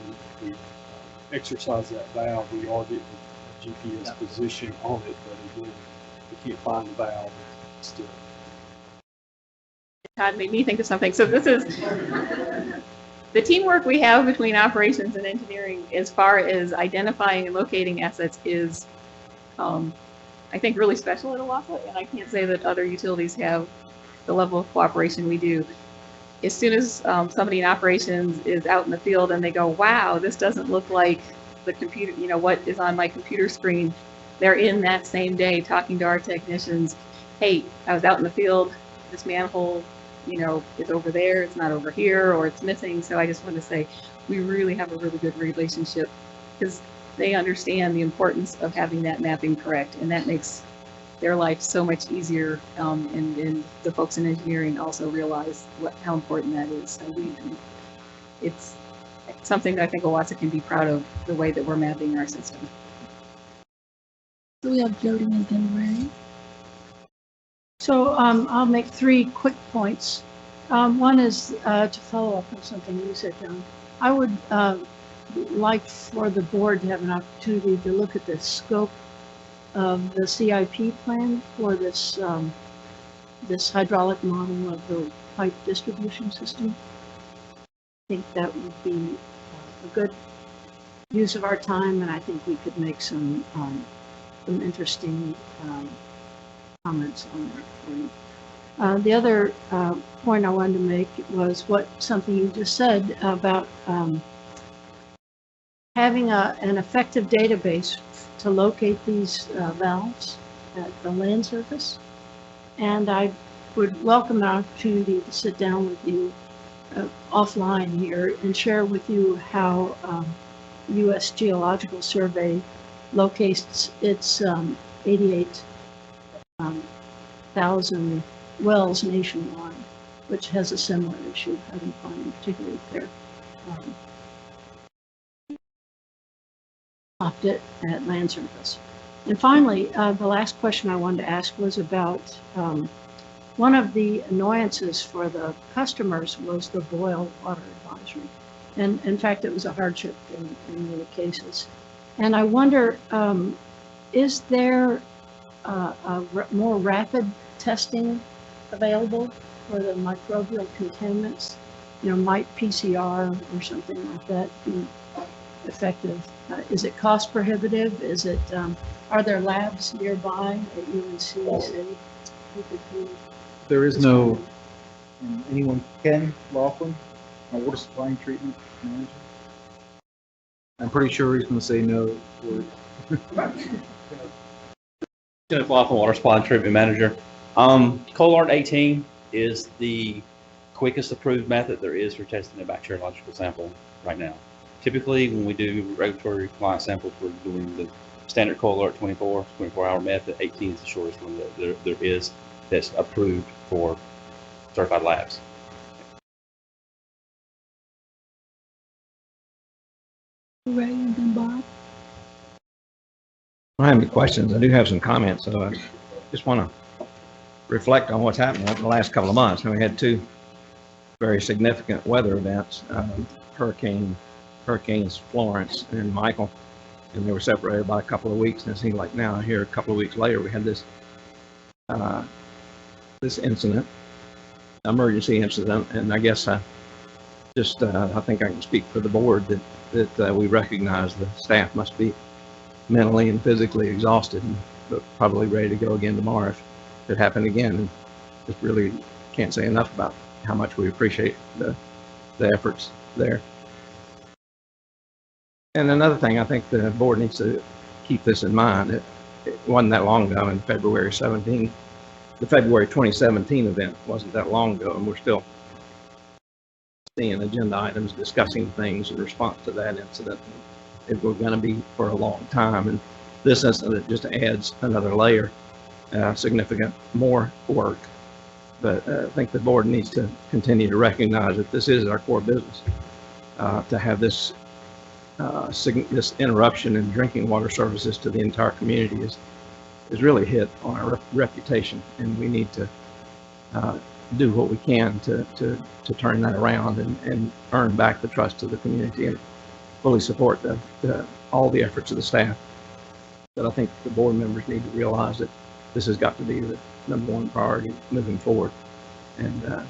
we exercise that valve, we are getting the GPS position on it, but again, we can't find the valve still. Todd made me think of something. So this is the teamwork we have between operations and engineering as far as identifying and locating assets is, I think, really special at OWASA, and I can't say that other utilities have the level of cooperation we do. As soon as somebody in operations is out in the field and they go, wow, this doesn't look like the computer, you know, what is on my computer screen, they're in that same day talking to our technicians. Hey, I was out in the field, this manhole, you know, is over there, it's not over here, or it's missing. So I just want to say we really have a really good relationship because they understand the importance of having that mapping correct, and that makes their life so much easier. And the folks in engineering also realize how important that is. So it's something that I think OWASA can be proud of, the way that we're mapping our system. So we have Jody and then Ray. So I'll make 3 quick points. One is to follow up on something you said, John. I would like for the board to have an opportunity to look at the scope of the CIP plan for this this hydraulic model of the pipe distribution system. I think that would be a good use of our time, and I think we could make some interesting comments on that point. The other point I wanted to make was something you just said about having an effective database to locate these valves at the land surface. And I would welcome the opportunity to sit down with you offline here and share with you how U.S. Geological Survey locates its 88,000 wells nationwide, which has a similar issue, having finding particularly if they're off it at land surface. And finally, the last question I wanted to ask was about one of the annoyances for the customers was the boil water advisory. And in fact, it was a hardship in many cases. And I wonder, is there more rapid testing available for the microbial contaminants? You know, might PCR or something like that be effective? Is it cost prohibitive? Is it, are there labs nearby at UNC City? There is no, anyone, Ken Laughlin, my water supply and treatment manager? I'm pretty sure he's going to say no. Kenneth Laughlin, Water Supply and Treatment Manager. Colart 18 is the quickest approved method there is for testing a bacteriological sample right now. Typically, when we do regulatory compliant samples, we're doing the standard Colart 24-hour method. 18 is the shortest one that there is that's approved for certified labs. Ray and then Bob. I don't have any questions. I do have some comments, so I just want to reflect on what's happened over the last couple of months. We had two very significant weather events, Hurricanes Florence and Michael, and they were separated by a couple of weeks. And it seemed like now here, a couple of weeks later, we had this this incident, emergency incident, and I guess I think I can speak for the board that we recognize the staff must be mentally and physically exhausted, but probably ready to go again tomorrow if it happened again. And just really can't say enough about how much we appreciate the efforts there. And another thing, I think the board needs to keep this in mind. It wasn't that long ago in February 17. The February 2017 event wasn't that long ago, and we're still seeing agenda items discussing things in response to that incident. It was going to be for a long time, and this incident just adds another layer, significant more work. But I think the board needs to continue to recognize that this is our core business. To have this this interruption in drinking water services to the entire community is really hit on our reputation, and we need to do what we can to turn that around and earn back the trust of the community and fully support all the efforts of the staff. But I think the board members need to realize that this has got to be the #1 priority moving forward, and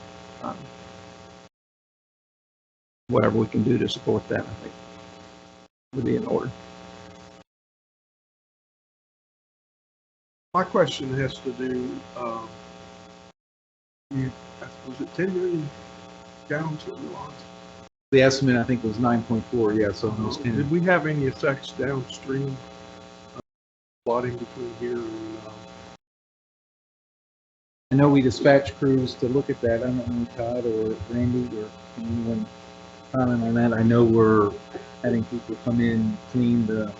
whatever we can do to support that, I think, would be in order. My question has to do, was it 10 million gallons that we lost? The estimate, I think, was 9.4. Yeah, so almost 10. Did we have any effects downstream, flooding between here and? I know we dispatched crews to look at that. I don't know, Todd or Randy or anyone comment on that. I know we're having people come in, clean the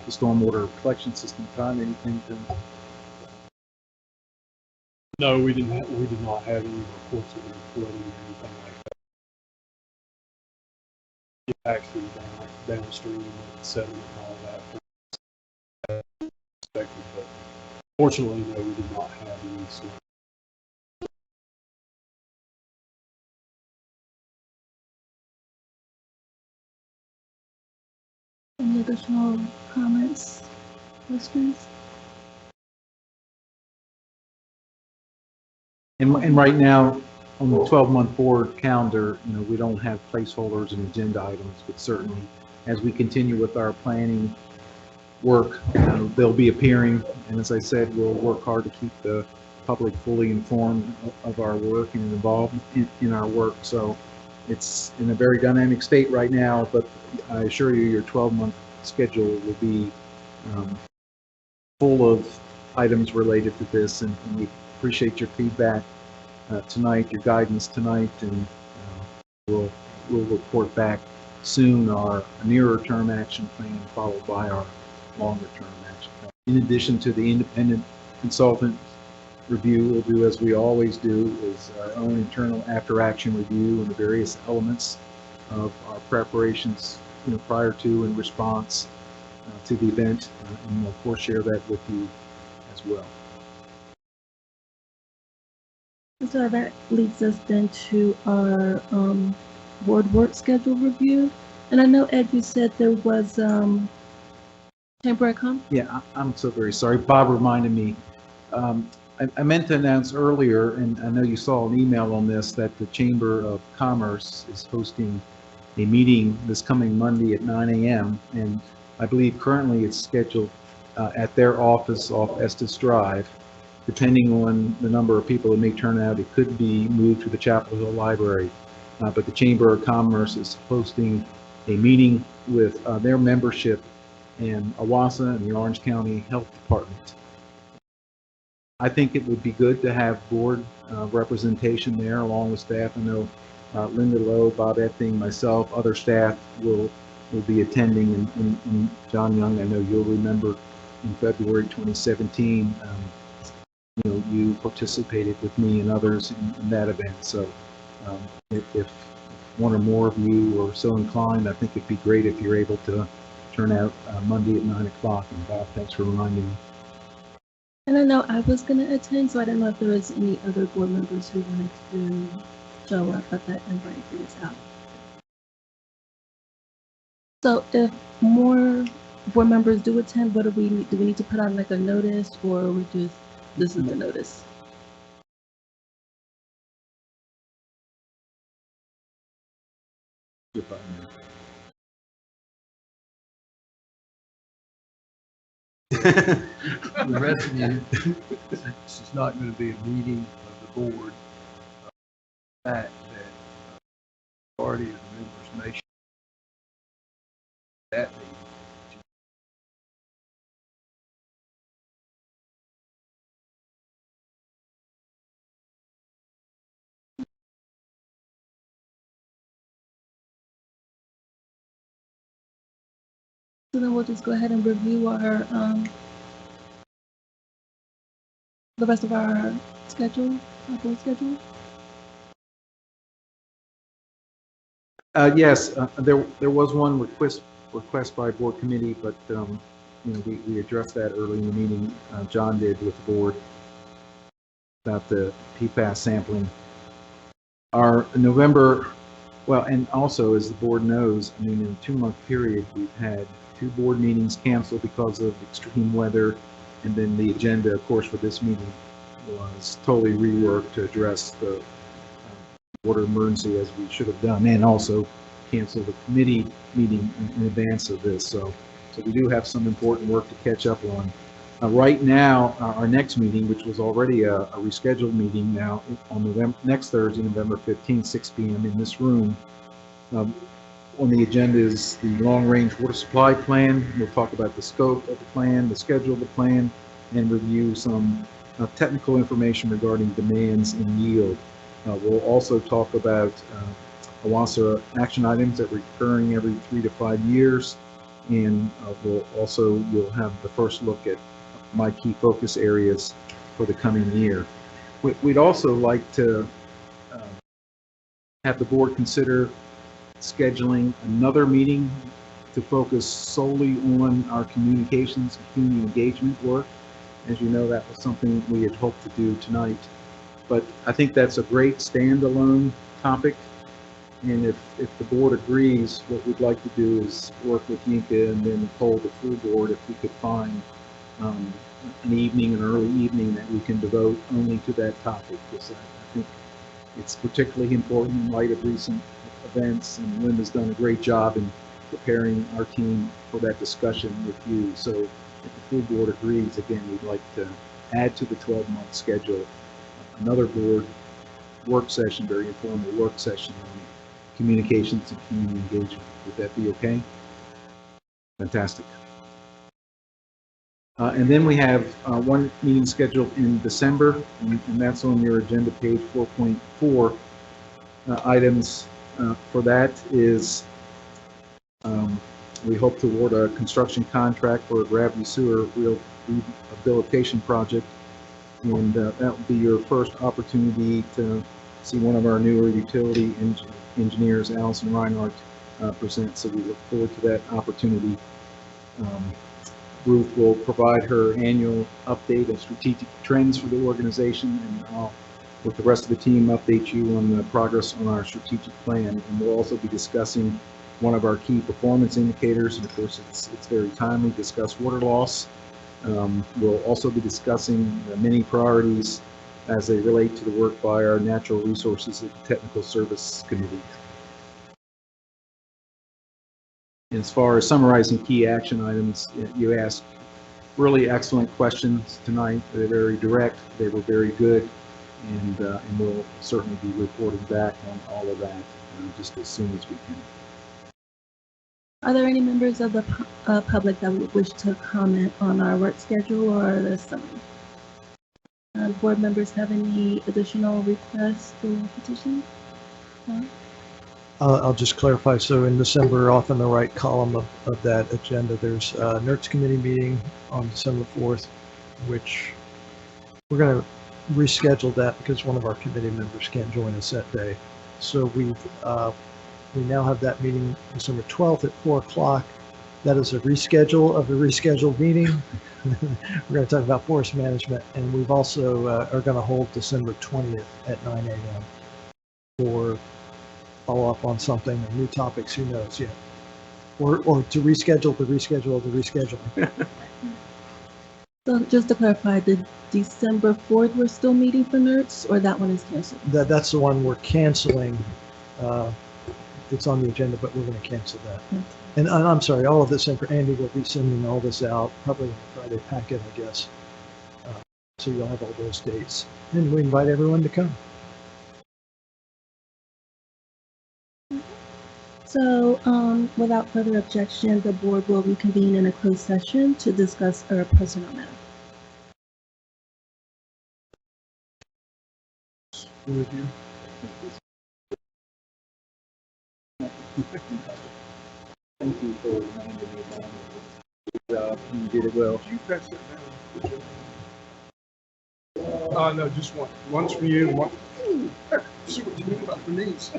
stormwater collection system. Todd, anything to? No, we did not have any reports of any flooding or anything like that. It actually downstream with sediment and all that. Expected, but fortunately, no, we did not have any sort. Any additional comments, questions? And right now, on the 12-month board calendar, we don't have placeholders and agenda items, but certainly as we continue with our planning work, they'll be appearing. And as I said, we'll work hard to keep the public fully informed of our work and involved in our work. So it's in a very dynamic state right now, but I assure you, your 12-month schedule will be full of items related to this, and we appreciate your feedback tonight, your guidance tonight, and we'll report back soon our nearer term action plan followed by our longer term action plan. In addition to the independent consultant review, we'll do, as we always do, is our own internal after action review and the various elements of our preparations prior to and response to the event, and we'll of course share that with you as well. So that leads us then to our board work schedule review. And I know, Ed, you said there was temporary comment? Yeah, I'm so very sorry. Bob reminded me. I meant to announce earlier, and I know you saw an email on this, that the Chamber of Commerce is hosting a meeting this coming Monday at 9 a.m. And I believe currently it's scheduled at their office off Estes Drive. Depending on the number of people that may turn out, it could be moved to the Chapel Hill Library. But the Chamber of Commerce is hosting a meeting with their membership and OWASA and the Orange County Health Department. I think it would be good to have board representation there along with staff. I know Linda Lowe, Bob Epping, myself, other staff will be attending, and John Young, I know you'll remember in February 2017, you participated with me and others in that event. So if one or more of you are so inclined, I think it'd be great if you're able to turn out Monday at 9 o'clock. And Bob, thanks for reminding me. And I know I was going to attend, so I didn't know if there was any other board members who wanted to show up, but that invite is out. So if more board members do attend, what do we need to put out like a notice, or we just, this is the notice? The rest of you, this is not going to be a meeting of the board. That majority of the members may show that meeting. So then we'll just go ahead and review our, the rest of our schedule, our board schedule. Yes, there was one request by board committee, but we addressed that early in the meeting. John did with the board about the PFAS sampling. Our November, well, and also as the board knows, I mean, in a 2-month period, we've had 2 board meetings canceled because of extreme weather, and then the agenda, of course, for this meeting was totally reworked to address the water emergency as we should have done, and also cancel the committee meeting in advance of this. So we do have some important work to catch up on. Right now, our next meeting, which was already a rescheduled meeting now on next Thursday, November 15th, 6 p.m. in this room. On the agenda is the long-range water supply plan. We'll talk about the scope of the plan, the schedule of the plan, and review some technical information regarding demands and yield. We'll also talk about OWASA action items that are recurring every 3 to 5 years, and you'll have the first look at my key focus areas for the coming year. We'd also like to have the board consider scheduling another meeting to focus solely on our communications and community engagement work. As you know, that was something we had hoped to do tonight, but I think that's a great standalone topic. And if the board agrees, what we'd like to do is work with Yinka and then poll the full board if we could find an early evening that we can devote only to that topic, because I think it's particularly important in light of recent events, and Linda's done a great job in preparing our team for that discussion with you. So if the full board agrees, again, we'd like to add to the 12-month schedule another board work session, very informal work session on communications and community engagement. Would that be okay? Fantastic. And then we have one meeting scheduled in December, and that's on your agenda page 4.4. Items for that is we hope to award a construction contract for a gravity sewer rehabilitation project, and that will be your first opportunity to see one of our newer utility engineers, Allison Reinhardt, present. So we look forward to that opportunity. Ruth will provide her annual update of strategic trends for the organization, and I'll, with the rest of the team, update you on the progress on our strategic plan. And we'll also be discussing one of our key performance indicators, and of course it's very timely, discuss water loss. We'll also be discussing the many priorities as they relate to the work by our Natural Resources and Technical Service Committee. As far as summarizing key action items, you asked really excellent questions tonight. They're very direct, they were very good, and we'll certainly be reporting back on all of that just as soon as we can. Are there any members of the public that would wish to comment on our work schedule or the summary? Board members have any additional requests or petitions? No? I'll just clarify. So in December, off in the right column of that agenda, there's a NERTS committee meeting on December 4th, which we're going to reschedule that because one of our committee members can't join us that day. So we now have that meeting December 12th at 4 o'clock. That is a reschedule of a rescheduled meeting. We're going to talk about forest management, and we've also are going to hold December 20th at 9 a.m. for follow up on something or new topics, who knows yet. Or to reschedule the reschedule of the rescheduling. So just to clarify, the December 4th, we're still meeting for NERTS, or that one is canceled? That's the one we're canceling. It's on the agenda, but we're going to cancel that. Okay. And I'm sorry, all of this, Andy will be sending all this out probably in the Friday packet, I guess. So you'll have all those dates. And we invite everyone to come. So without further objection, the board will reconvene in a closed session to discuss a personnel matter. With you. Thank you for reminding me about it. Good job. You did it well. Did you pass it down? No, just one. One's for you and one. See what you mean about the knees.